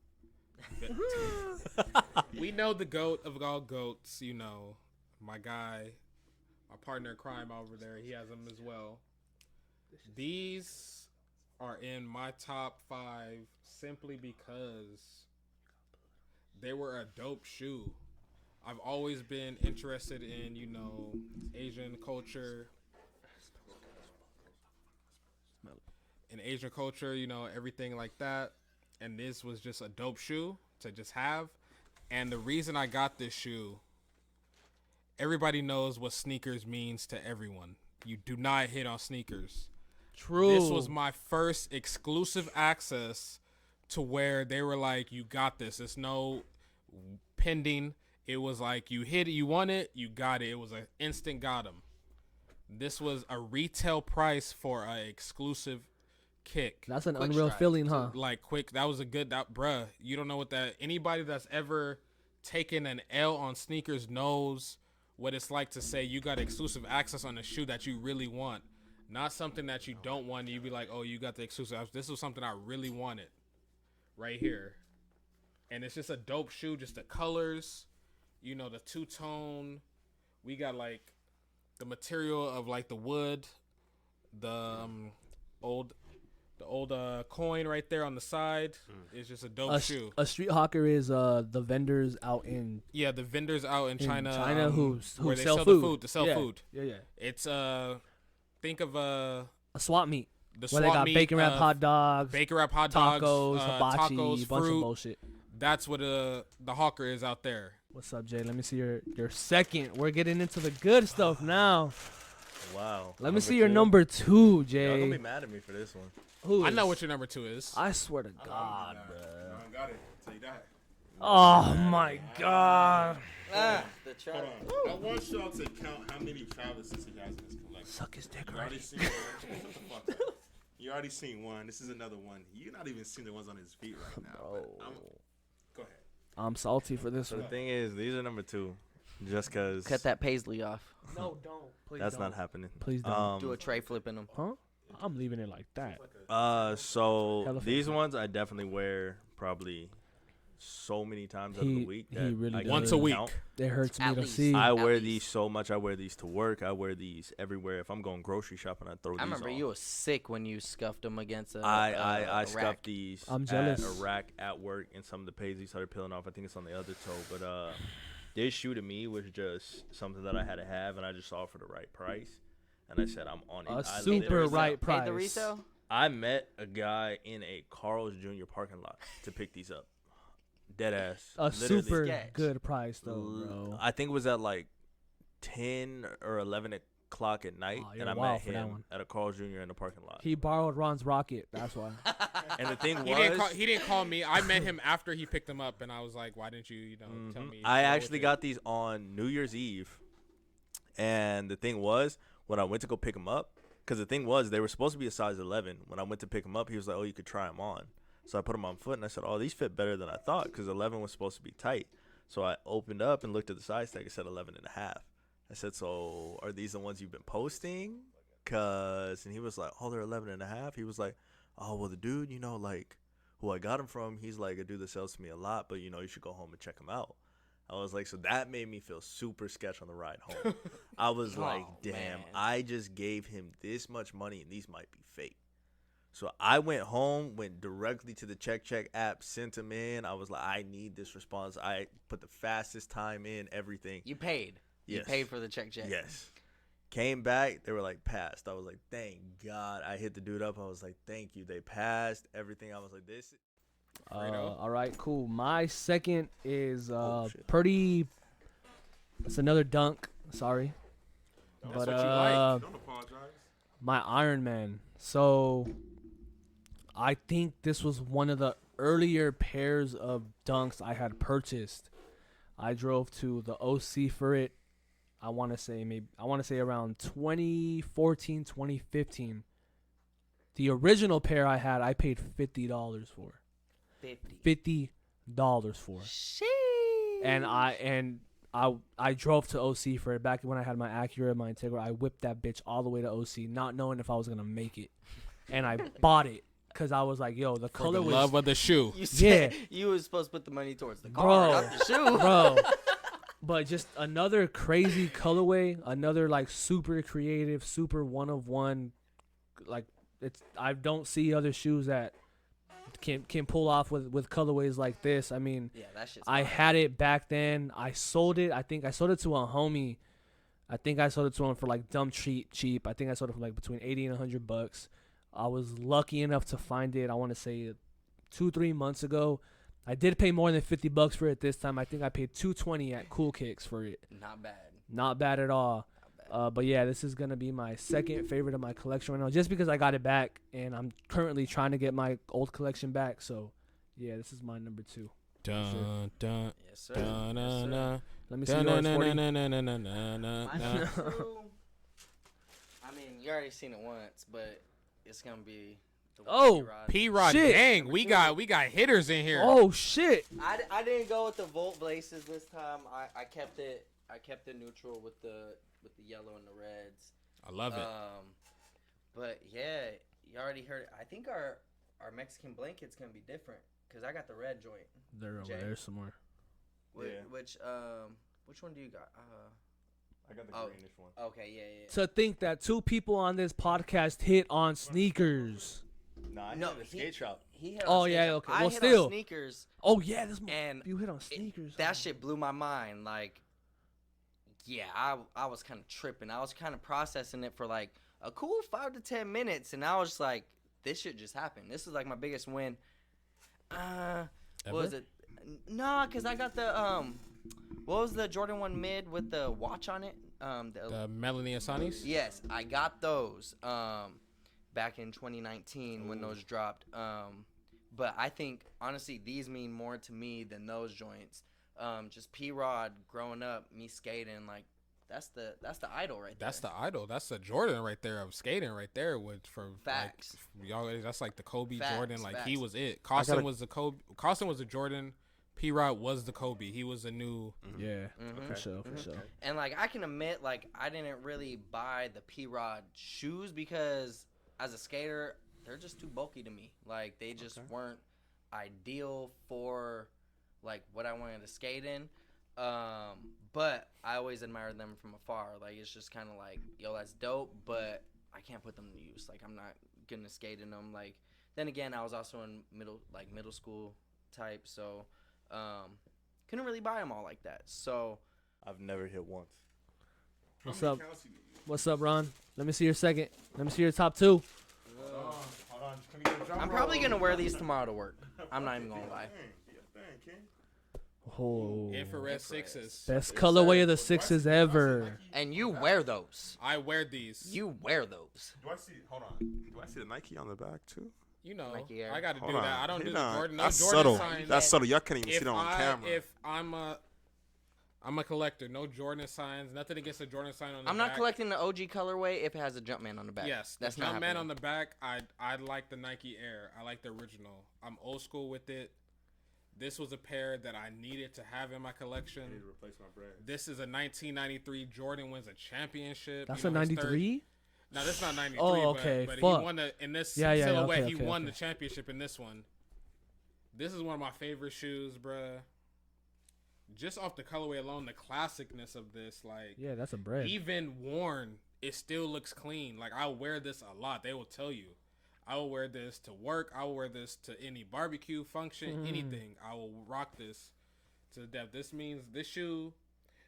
We know the goat of all goats. You know, my guy, my partner in crime over there. He has them as well. These are in my top 5 simply because they were a dope shoe. I've always been interested in, you know, Asian culture. In Asian culture, you know, everything like that. And this was just a dope shoe to just have. And the reason I got this shoe, everybody knows what sneakers means to everyone. You do not hit on sneakers. True. This was my first exclusive access to where they were like, you got this. It's no pending. It was like, you hit it, you want it, you got it. It was an instant got 'em. This was a retail price for an exclusive kick. That's an Quick unreal strike. feeling, huh? Like quick, that was a good, bruh. You don't know what that, anybody that's ever taken an L on sneakers knows what it's like to say you got exclusive access on a shoe that you really want. Not something that you don't want. You be like, oh, you got the exclusive. This was something I really wanted right here. And it's just a dope shoe. Just the colors, you know, the two-tone. We got like the material of like the wood, the old coin right there on the side. It's just a dope shoe. A street hawker is the vendors out in Yeah, the vendors out in China, who where they sell sell food. the food to sell Yeah. food. Yeah. It's think of A swap meet the where they swap got meet, bacon wrap hot dogs, bacon wrap hot dogs, tacos, hibachi, tacos, bunch of fruit. bullshit. That's what the hawker is out there. What's up, Jay? Let me see your second. We're getting into the good stuff now. Wow. Let me see your number 2, Y'all gonna Jay. be mad at me for this one. Who I is- know what your number 2 is. I swear to God, I bro. don't got it. Tell you that. Oh my God. The Hold Travis. on. I want y'all to count how many Travises he has in his collection. Suck his dick You already. already seen one. Shut the fuck up. You already seen one. This is another one. You're not even seeing the ones on his feet right now. but go ahead. I'm salty for this So the one. thing is, these are number 2, just cause Cut that paisley off. No, don't. Please that's don't. not happening. Please don't. Do a tray flip in them. Huh? I'm leaving it like that. So Hella these fake. ones I definitely wear probably so many times out of the week. He That really I does. Once a can't week. count. It hurts me At to least. see. I At wear least. these so much. I wear these to work. I wear these everywhere. If I'm going grocery shopping, I throw these I remember on. you was sick when you scuffed them against a I a scuffed rack. these I'm at jealous. a rack at work, and some of the paisley started peeling off. I think it's on the other toe. But this shoe to me was just something that I had to have, and I just saw it for the right price. And I said, I'm on it. A I super literally- right price. Paid the resale? I met a guy in a Carl's Jr. parking lot to pick these up. Dead ass. A Literally. super Sketch. good price though, bro. I think it was at like 10 or 11 o'clock at night, Oh, and you're I wild met for that him one. at a Carl's Jr. in the parking lot. He borrowed Ron's rocket. That's why. And the thing He didn't, was, he didn't call me. I met him after he picked them up, and I was like, "Why didn't you, tell me?" I roll actually with it? got these on New Year's Eve. And the thing was, when I went to go pick them up, because the thing was, they were supposed to be a size 11. When I went to pick them up, he was like, oh, you could try them on. So I put them on foot, and I said, oh, these fit better than I thought, because 11 was supposed to be tight. So I opened up and looked at the size tag. It said 11 and a half. I said, so are these the ones you've been posting? And he was like, oh, they're 11 and a half. He was like, oh, well, the dude, like, who I got them from, he's like a dude that sells to me a lot, but, you should go home and check him out. I was like, so that made me feel super sketch on the ride home. I was like, Oh, damn, man. I just gave him this much money, and these might be fake. So I went home, went directly to the Check app, sent him in. I was like, I need this response. I put the fastest time in, everything. You paid. You Yes. paid for the check. Yes. Came back, they were like, passed. I was like, thank God. I hit the dude up. I was like, thank you. They passed everything. I was like, this. All right, cool. My second is shit. pretty. It's another dunk. Sorry, That's but what you like. Don't apologize. my Iron Man. So I think this was one of the earlier pairs of dunks I had purchased. I drove to the OC for it. I want to say around 2014, 2015. The original pair I had, I paid $50 for. 50. $50 for. Sheesh. And I drove to OC for it back when I had my Acura, my Integra. I whipped that bitch all the way to OC, not knowing if I was gonna make it, and I bought it because I was like, "Yo, the For color the was love of the shoe. You said Yeah. you was supposed to put the money towards the Bro. car, not the shoe. bro." But just another crazy colorway, another like super creative, super one of one. Like I don't see other shoes that can pull off with colorways like this. I mean, Yeah, that shit's I fire. had it back then. I sold it. I think I sold it to a homie. I think I sold it to him for like dumb cheap. I think I sold it for like between $80 and $100. I was lucky enough to find it. I want to say 2-3 months ago. I did pay more than $50 for it this time. I think I paid $220 at Cool Kicks for it. Not bad. Not bad at all. Not bad. But yeah, this is gonna be my second favorite of my collection right now, just because I got it back, and I'm currently trying to get my old collection back. So, yeah, this is my number 2. Dun, dun, Yes, sir. dun, Yes, sir. dun, dun, Let me see dun, yours, dun, 40. dun, dun, dun, dun, dun, My dun. number 2, I mean, you already seen it once, but it's gonna be the Oh, P-Rod. P-Rod, Shit. dang, Number we 2. got hitters in here. Oh shit! I didn't go with the Volt Blaces this time. I kept it neutral with the yellow and the reds. I love it. But yeah, you already heard it. I think our Mexican blanket's gonna be different because I got the red joint. They're over Jay. there somewhere. Yeah. Which one do you got? I got the Oh. greenish one. Okay, yeah. To think that 2 people on this podcast hit on sneakers. Nah, I No, hit the skate shop. He hit Oh, on yeah, sneakers. okay. I Well, hit still. on sneakers, Oh yeah, this and you hit on sneakers. that shit blew my mind. Like, yeah, I was kind of tripping. I was kind of processing it for like a cool 5 to 10 minutes, and I was just like, this shit just happened. This is like my biggest win. What was Ever? it? Nah, cause I got the what was the Jordan 1 mid with the watch on it? The Melanie Asanis? Yes, I got those back in 2019 when those dropped. But I think honestly these mean more to me than those joints. Just P-Rod growing up, me skating, like that's the idol right there. That's the idol. That's the Jordan right there of skating right there. With for Facts. Like, y'all, that's like the Kobe Facts, Jordan. Like he facts. was it. Costin was the Kobe. Costin was the Jordan. P-Rod was the Kobe. He was the new. Yeah, Mhm. for sure, for sure. And like I can admit, like I didn't really buy the P-Rod shoes because as a skater, they're just too bulky to me. Like they just weren't ideal for like what I wanted to skate in. But I always admired them from afar. Like it's just kind of like, yo, that's dope, but I can't put them to use. Like I'm not gonna skate in them. Like then again, I was also in middle school type, so couldn't really buy them all like that. So I've never hit once. What's up? What's up, Ron? Let me see your second. Let me see your top two. Hold on. Can you get a drum I'm roll? probably gonna wear these tomorrow to work. I'm not even gonna lie. Oh, Infrared sixes. best colorway of the sixes ever. And you wear those. I wear these. You wear those. Do I see? Hold on. Do I see the Nike on the back too? You know, Nike Air. I got to do Hold on. that. I don't do the Nah, Jordan. No That's Jordan subtle. signs. That's subtle. Y'all can't even see If that on camera. If I'm a collector, no Jordan signs. Nothing against the Jordan sign on the I'm back. not collecting the OG colorway if it has a Jumpman on the back. Yes, that's the not Jumpman happening. on the back. I like the Nike Air. I like the original. I'm old school with it. This was a pair that I needed to have in my collection. I need to replace my bread. This is a 1993 Jordan wins a championship. That's You a know, his third- 93. No, this is not 93. Oh, okay, But fuck. he won in this Yeah, silhouette. okay, he okay, won okay. the championship in this one. This is one of my favorite shoes, bruh. Just off the colorway alone, the classicness of this, like Yeah, that's a bread. even worn, it still looks clean. Like I wear this a lot. They will tell you. I will wear this to work. I will wear this to any barbecue function, anything. I will rock this to the depth. This shoe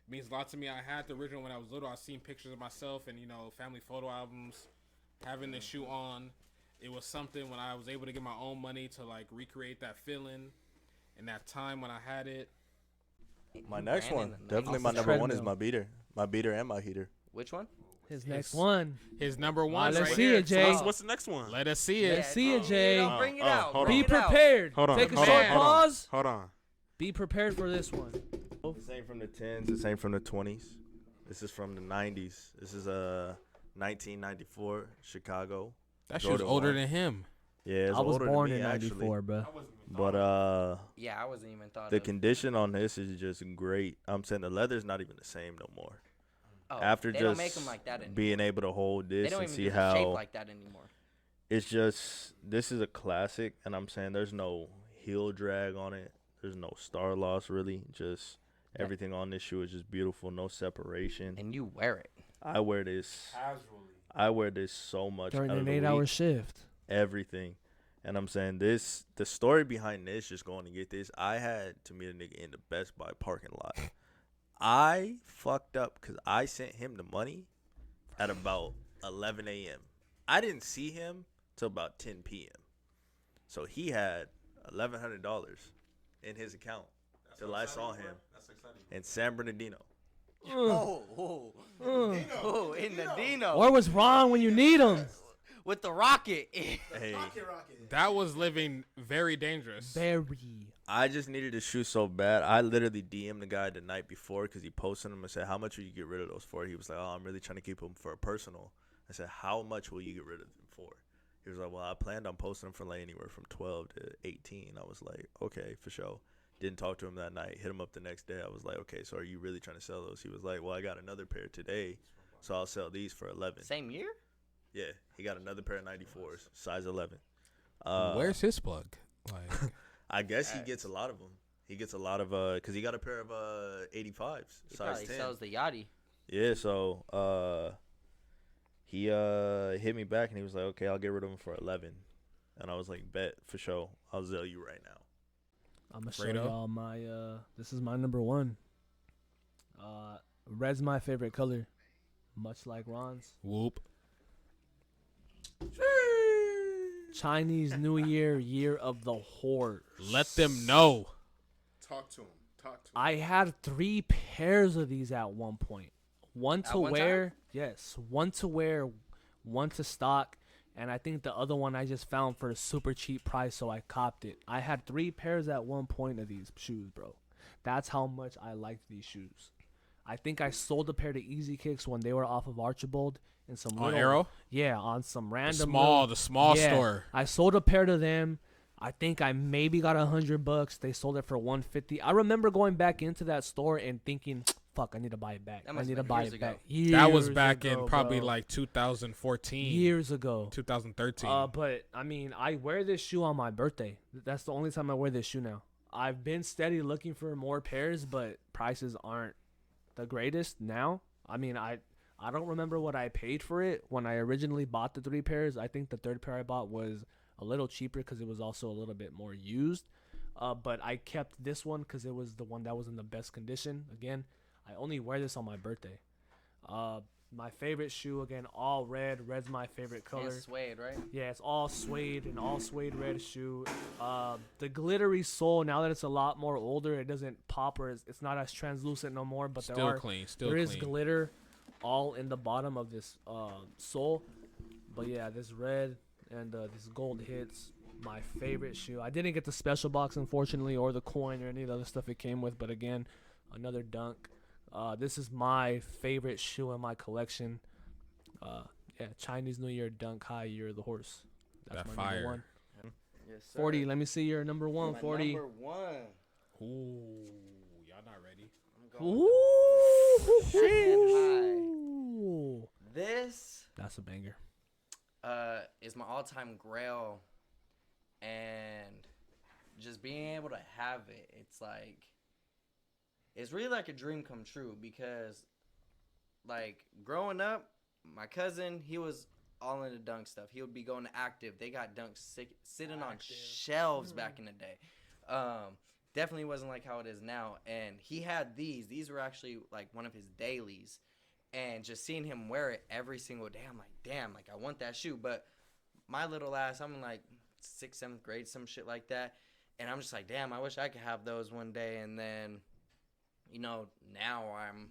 means a lot to me. I had the original when I was little. I seen pictures of myself and family photo albums having this shoe on. It was something when I was able to get my own money to like recreate that feeling and that time when I had it. My next Brandon, one, the definitely Nike my number one is treadmill. my beater and my heater. Which one? His next one. His number one. let's right see here. it, Jay. What's the next one? Let us see it. Let's see it, Jay. Bring it Oh, out. hold bring Be on. it out. prepared. Hold on. Take a hold short on, hold on, pause. Hold on. Be prepared for this one. The same from the 10s, the same from the 20s. This is from the 90s. This is a 1994 Chicago. That shoe's Jordan older one. than him. Yeah, it's I was older born than me, in actually. '94, bro. But Yeah, I wasn't even thought the of. condition on this is just great. I'm saying the leather's not even the same no more. Oh, After they just don't make them like that anymore. being able to hold They this don't and even see do the shape how like that anymore. it's just this is a classic, and I'm saying there's no heel drag on it. There's no star loss really. Just everything on this shoe is just beautiful. No separation. And you wear it. I wear this. Casually. I wear this so much During out of an the 8-hour week. shift. Everything. And I'm saying this, the story behind this, just going to get this, I had to meet a nigga in the Best Buy parking lot. I fucked up because I sent him the money at about 11 a.m. I didn't see him till about 10 p.m. So he had $1,100 in his account till I saw him in San Bernardino. Oh, in the Dino. Or what's wrong when you need them? With the rocket. Hey, That was living very dangerous. Very. I just needed a shoe so bad. I literally DM'd the guy the night before because he posted them and said, how much will you get rid of those for? He was like, oh, I'm really trying to keep them for a personal. I said, how much will you get rid of them for? He was like, well, I planned on posting them for like anywhere from 12 to 18. I was like, okay, for sure. Didn't talk to him that night. Hit him up the next day. I was like, okay, so are you really trying to sell those? He was like, well, I got another pair today, so I'll sell these for 11. Same year? Yeah, he got another pair of 94s, size 11. Where's his plug? Like, I guess he gets a lot of them. He gets a lot of because he got a pair of 85s, He size probably 10. sells the Yachty. Yeah, so he hit me back and he was like, okay, I'll get rid of them for 11. And I was like, bet, for sure. I'll sell you right now. I'm gonna show Fredo? y'all my this is my number one. Red's my favorite color, much like Ron's. whoop. Chinese New Year, year of the horse. Let them know. Talk to him. I had 3 pairs of these at one point. One At to one wear, yes. One to wear, one to stock, and I think the other one I just found for a super cheap price, so I copped it. I had 3 pairs at one point of these shoes, bro. That's how much I liked these shoes. I think I sold a pair of Easy Kicks when they were off of Archibald in some On little, Arrow? yeah, on some random The small yeah, store. I sold a pair to them. I think I maybe got $100. They sold it for $150. I remember going back into that store and thinking, fuck, I need to buy it back. That I must need have to been buy years it back. ago. That was Years back ago, in probably bro. like 2014, years ago. 2013. But I mean, I wear this shoe on my birthday. That's the only time I wear this shoe now. I've been steady looking for more pairs, but prices aren't the greatest now. I mean, I don't remember what I paid for it when I originally bought the 3 pairs. I think the third pair I bought was a little cheaper because it was also a little bit more used. But I kept this one because it was the one that was in the best condition. Again, I only wear this on my birthday. My favorite shoe, again, all red. Red's my favorite color. It's suede, right? Yeah, it's all suede, an all suede red shoe. The glittery sole, now that it's a lot more older, it doesn't pop or it's not as translucent no more. But Still clean. there is glitter all in the bottom of this sole. But yeah, this red and this gold hits my favorite shoe. I didn't get the special box, unfortunately, or the coin or any of the other stuff it came with. But again, another dunk. This is my favorite shoe in my collection. Yeah, Chinese New Year dunk high year of the horse. That's That my fire. number 1. Yes, sir. 40, let me see your number 1, My 40. Number 1. Ooh, y'all not ready. I'm going Ooh, Second Ooh. This That's a banger. is my all-time grail, and just being able to have it, it's really like a dream come true, because like growing up, my cousin, he was all into dunk stuff. He would be going to Active. They got dunks sitting on shelves back in the day. Definitely wasn't like how it is now. And he had these were actually like one of his dailies, and just seeing him wear it every single day, I'm like, damn, like I want that shoe. But my little ass, I'm in like 6th, 7th grade, some shit like that, and I'm just like, damn, I wish I could have those one day. And then, you know, now I'm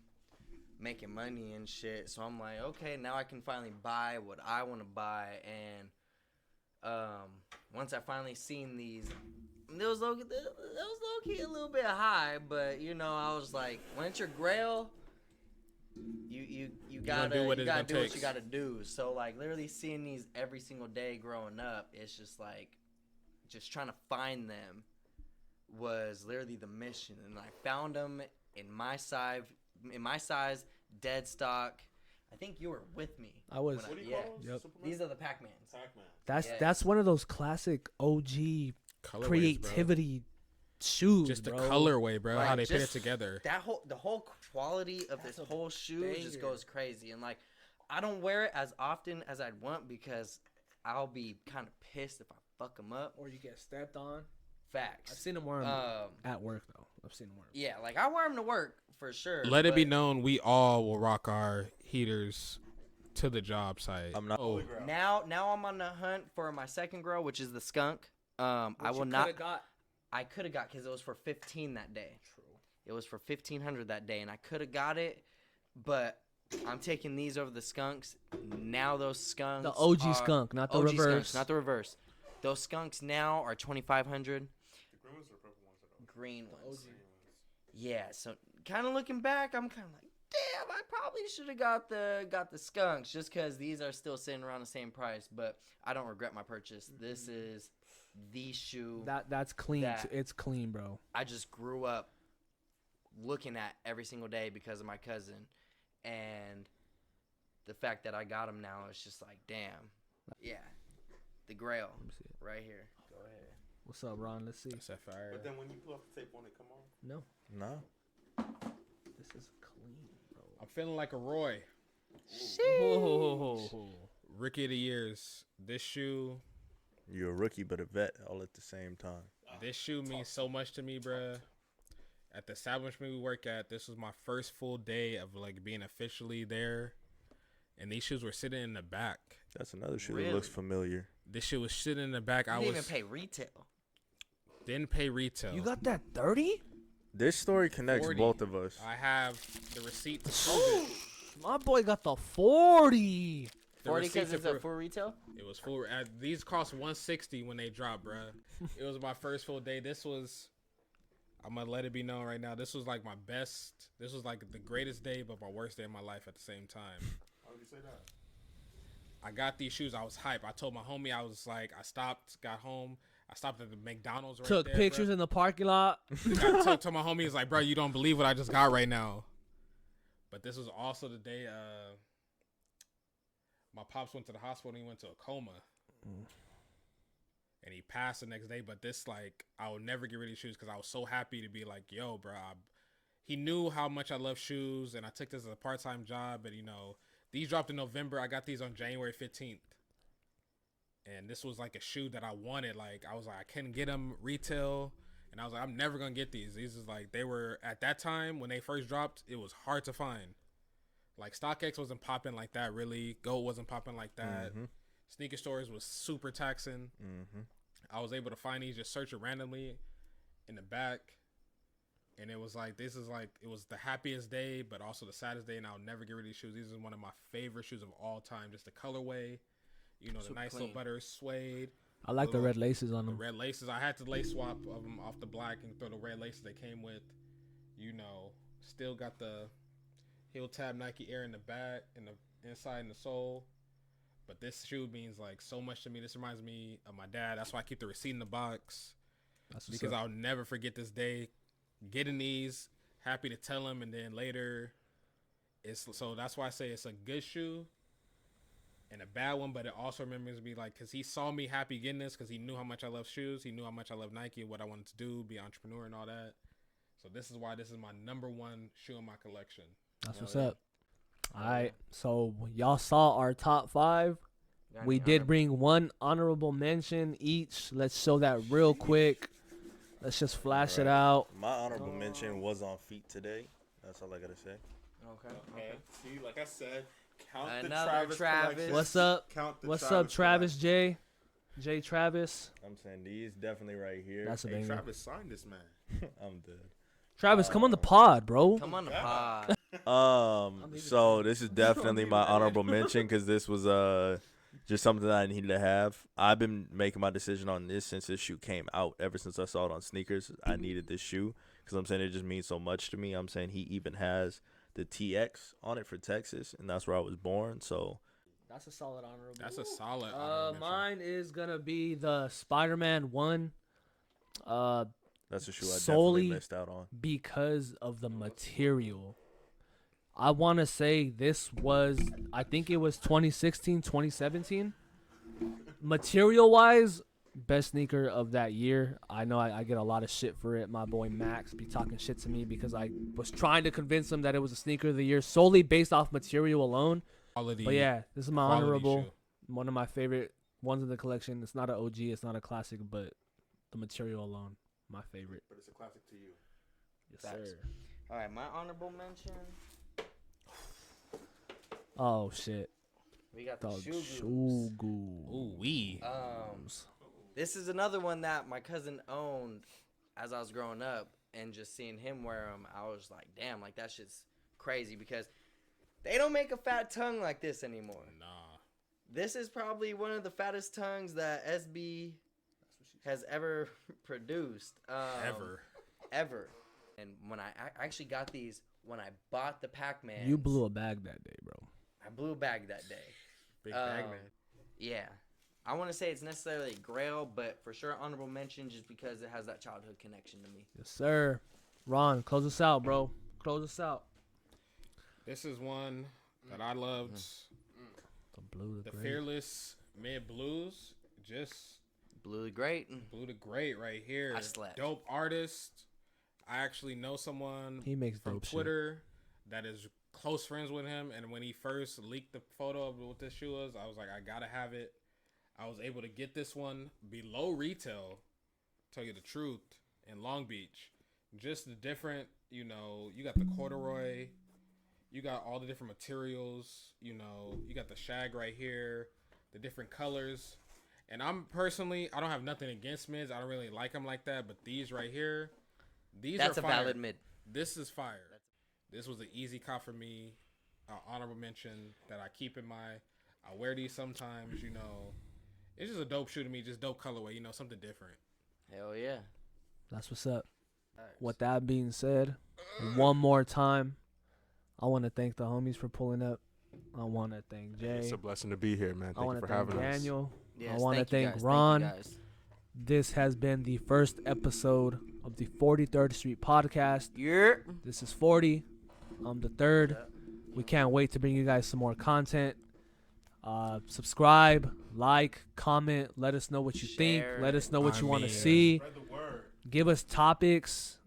making money and shit, so I'm like, okay, now I can finally buy what I want to buy. And once I finally seen these, it was low key a little bit high, but you know, I was like, when it's your grail, you gotta do what you gotta do. So like literally seeing these every single day growing up, it's just like just trying to find them was literally the mission. And I found them in my size, dead stock. I think you were with me. I was. What do you Yeah. call those? Yep. Superman? These are the Pac-Mans. Pac-Man. Yes. That's one of those classic OG Colorways, creativity shoes, Just the bro. colorway, bro. Like, how they put it just together. The whole quality of this whole shoe just banger. goes crazy. And like, I don't wear it as often as I'd want, because I'll be kind of pissed if I fuck them up. Or you get stepped on. Facts. I've seen them wear 'em at work though. I've seen them wear 'em. Yeah, like I wear them to work for sure. Let it be but known, we all will rock our heaters to the job site. I'm not. Oh, Now I'm on the hunt for my second girl, which is the skunk. I will not. I could have got, because it was for 15 that day. True. It was for 1500 that day, and I could have got it, but I'm taking these over the skunks. Now those skunks, The OG skunk, not the OG reverse. skunks, not the reverse. Those skunks now are 2500. The green ones or purple ones? At all? Green ones. OG. Yeah, so kind of looking back, I'm kind of like, damn, I probably should have got the skunks, just because these are still sitting around the same price. But I don't regret my purchase. This is the shoe That's clean. That- It's clean, bro. I just grew up looking at every single day because of my cousin, and the fact that I got them now, it's just like, damn. Yeah, the Grail Let me see it. right here. Go ahead. What's up, Ron? Let's see. that's that fire. But then when you pull off the tape, won't it come off? No, No. this is clean, bro. I'm feeling like a Roy. Whoa. Rookie of the years. This shoe, You're a rookie, but a vet all at the same time. this shoe means so much to me, bruh. At the establishment we work at, this was my first full day of like being officially there, and these shoes were sitting in the back. That's another shoe that Really? looks familiar. This shit was sitting in the back. You I didn't was even pay retail. didn't pay retail. You got that 30? This story connects 40. both of us. I have the receipt to prove it. My boy got the 40. The 40 receipt because to it's a prove- full retail. It was full. These cost $160 when they dropped, bruh. It was my first full day. This was. I'm gonna let it be known right now. This was like my best. This was like the greatest day, but my worst day of my life at the same time. How would you say that? I got these shoes. I was hype. I told my homie, I was like, I stopped, got home. I stopped at the McDonald's right Took there, pictures bruh. in the parking lot. I told my homie, he's like, bro, you don't believe what I just got right now. But this was also the day my pops went to the hospital and he went to a coma. And he passed the next day. But this, like, I will never get rid of these shoes because I was so happy to be like, yo, bro. He knew how much I love shoes, and I took this as a part-time job. But, you know, these dropped in November. I got these on January 15th. And this was like a shoe that I wanted. Like, I was like, I couldn't get them retail. And I was like, I'm never going to get these. These is like, they were, at that time, when they first dropped, it was hard to find. Like, StockX wasn't popping like that, really. Goat wasn't popping like that. Sneaker stores was super taxing. I was able to find these, just search it randomly in the back. And it was like, this is like, it was the happiest day, but also the saddest day. And I'll never get rid of these shoes. These are one of my favorite shoes of all time. Just the colorway, you know, the nice little butter suede. I like the red laces on them. The red laces. I had to lace swap of them off the black and throw the red laces they came with. You know, still got the heel tab Nike Air in the back and the inside and the sole. But this shoe means like so much to me. This reminds me of my dad. That's why I keep the receipt in the box. Because I'll never forget this day. Getting these, happy to tell him, and then later, so that's why I say it's a good shoe and a bad one, but it also remembers me like, because he saw me happy getting this because he knew how much I love shoes. He knew how much I love Nike and what I wanted to do, be an entrepreneur and all that. So this is why this is my number one shoe in my collection. That's what's up. All right, so y'all saw our top 5. We did bring one honorable mention each. Let's show that real quick. Let's just flash it out. My honorable mention was on feet today. That's all I gotta say. Okay. See, like I said, count Another the Travis. collection. What's up? Count the What's Travis up, Travis collection. J Travis. I'm saying these definitely right here. That's a Hey, banger. Travis signed this man. I'm dead. Travis, come on the pod, bro. Come on the pod. So this is definitely my honorable mention because this was just something that I needed to have. I've been making my decision on this since this shoe came out. Ever since I saw it on sneakers, I needed this shoe because I'm saying it just means so much to me. I'm saying he even has the TX on it for Texas, and that's where I was born. So That's a solid honorable. That's a solid honorable mention. Mine is gonna be the Spider-Man 1. that's a shoe I Solely definitely missed out on. because of the material. I want to say this was, I think it was 2016, 2017. Material-wise, best sneaker of that year. I know I get a lot of shit for it. My boy Max be talking shit to me because I was trying to convince him that it was a sneaker of the year solely based off material alone. Quality, But yeah, this is my quality honorable. shoe. One of my favorite ones in the collection. It's not an OG, it's not a classic, but the material alone, my favorite. But it's a classic to you. Yes, Facts. sir. All right, my honorable mention. Oh shit. We got the Dog shoe groups. Shogu. Ooh, wee. This is another one that my cousin owned as I was growing up, and just seeing him wear them, I was like, damn, like that shit's crazy because they don't make a fat tongue like this anymore. Nah. This is probably one of the fattest tongues that SB has ever produced. Ever. And when I actually got these, when I bought the Pac-Man. You blew a bag that day, bro. I blew a bag that day. Big bag, man. Yeah. I want to say it's necessarily a grail, but for sure honorable mention just because it has that childhood connection to me. Yes, sir. Ron, close us out, bro. Close us out. This is one that I loved. The blue, The gray. Fearless Mid Blues. Just Blew the great. blew the great right here. I slept. Dope artist. I actually know someone He makes from dope shit. Twitter that is close friends with him, and when he first leaked the photo of what this shoe was, I was like, I gotta have it. I was able to get this one below retail, tell you the truth, in Long Beach. Just the different, you know, you got the corduroy, you got all the different materials, you know, you got the shag right here, the different colors. And I'm personally, I don't have nothing against mids. I don't really like them like that, but these right here, That's are a fire. valid mid. This is fire. This was an easy cop for me. Honorable mention that I keep in my. I wear these sometimes, you know. It's just a dope shoe to me, just dope colorway, you know, something different. Hell yeah. That's what's up. With that being said, one more time, I want to thank the homies for pulling up. I want to thank Jay. It's a blessing to be here, man. I Thank want you to for thank having us. Daniel. Yes, I want to thank you thank guys. Ron. Thank you guys. This has been the first episode of the 43rd Street Podcast. Yeah. This is 40. I'm the third. We can't wait to bring you guys some more content. Subscribe, like, comment. Let us know what you think. Share. Let us know what I you want to mean, see. Spread the word. Give us topics.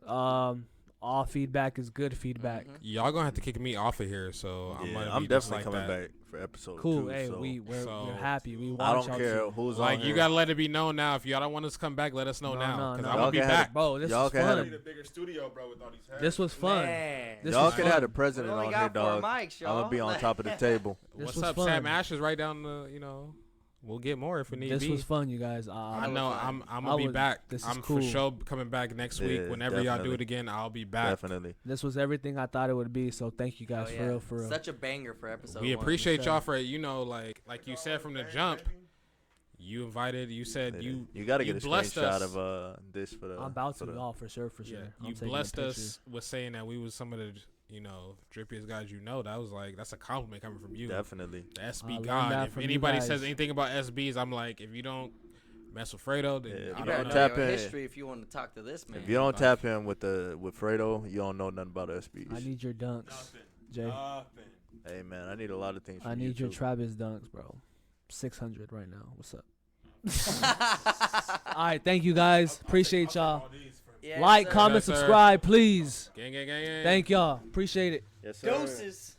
All feedback is good feedback. Mhm. Y'all gonna have to kick me off of here, so I'm Yeah, gonna I'm be just definitely like coming that. back for episode Cool. 2. Hey, so we're So, happy. We want I don't y'all care to. who's Like on you here. gotta let it be known now. If y'all don't want us to come back, let us know No, now, no, because no. I'm Y'all gonna be can have back. Bro, this Y'all was can have We need a fun. bigger studio, bro, with all these hats. This was fun. Man. This Y'all was can fun. have the president We only on got here, 4 dog. mics, I'm gonna y'all. be on top of the table. This What's was up, fun. Sam Ashes? Right down the, we'll get more if we need This be. was fun, you guys. I know. fun. I'm I gonna be would- back. this is I'm cool. for sure coming back next week. Yeah, Whenever y'all do definitely. it again, I'll be back. Definitely. This was everything I thought it would be. So thank you guys Oh, for yeah. real, for real. Such a banger for episode We 1. appreciate y'all Sure. for like you said from the jump. You invited. You said Yeah. you. You gotta you get a blessed screenshot us. of this for the. I'm about for to, the- y'all, for sure, for sure. Yeah, I'm you taking a blessed picture. us with saying that we was some of the drippiest guys you know. That was like that's a compliment coming from you. Definitely. The I SB learned God. that If from you anybody says guys. anything about SBs, I'm like, if you don't mess with Fredo, then Yeah, I You you don't better don't know know. tap your in. history if you want to talk to this man. If you don't Like- tap in with Fredo, you don't know nothing about SBs. I need your dunks, Jay. Hey man, I need a lot of things. From I need you your too. Travis dunks, bro. 600 right now. What's up? All right, thank you guys. Appreciate y'all. Yes, Like, sir. comment, Yes, sir. subscribe, please. Gang, gang, gang, gang. Thank y'all. Appreciate it. Yes, sir. Doses.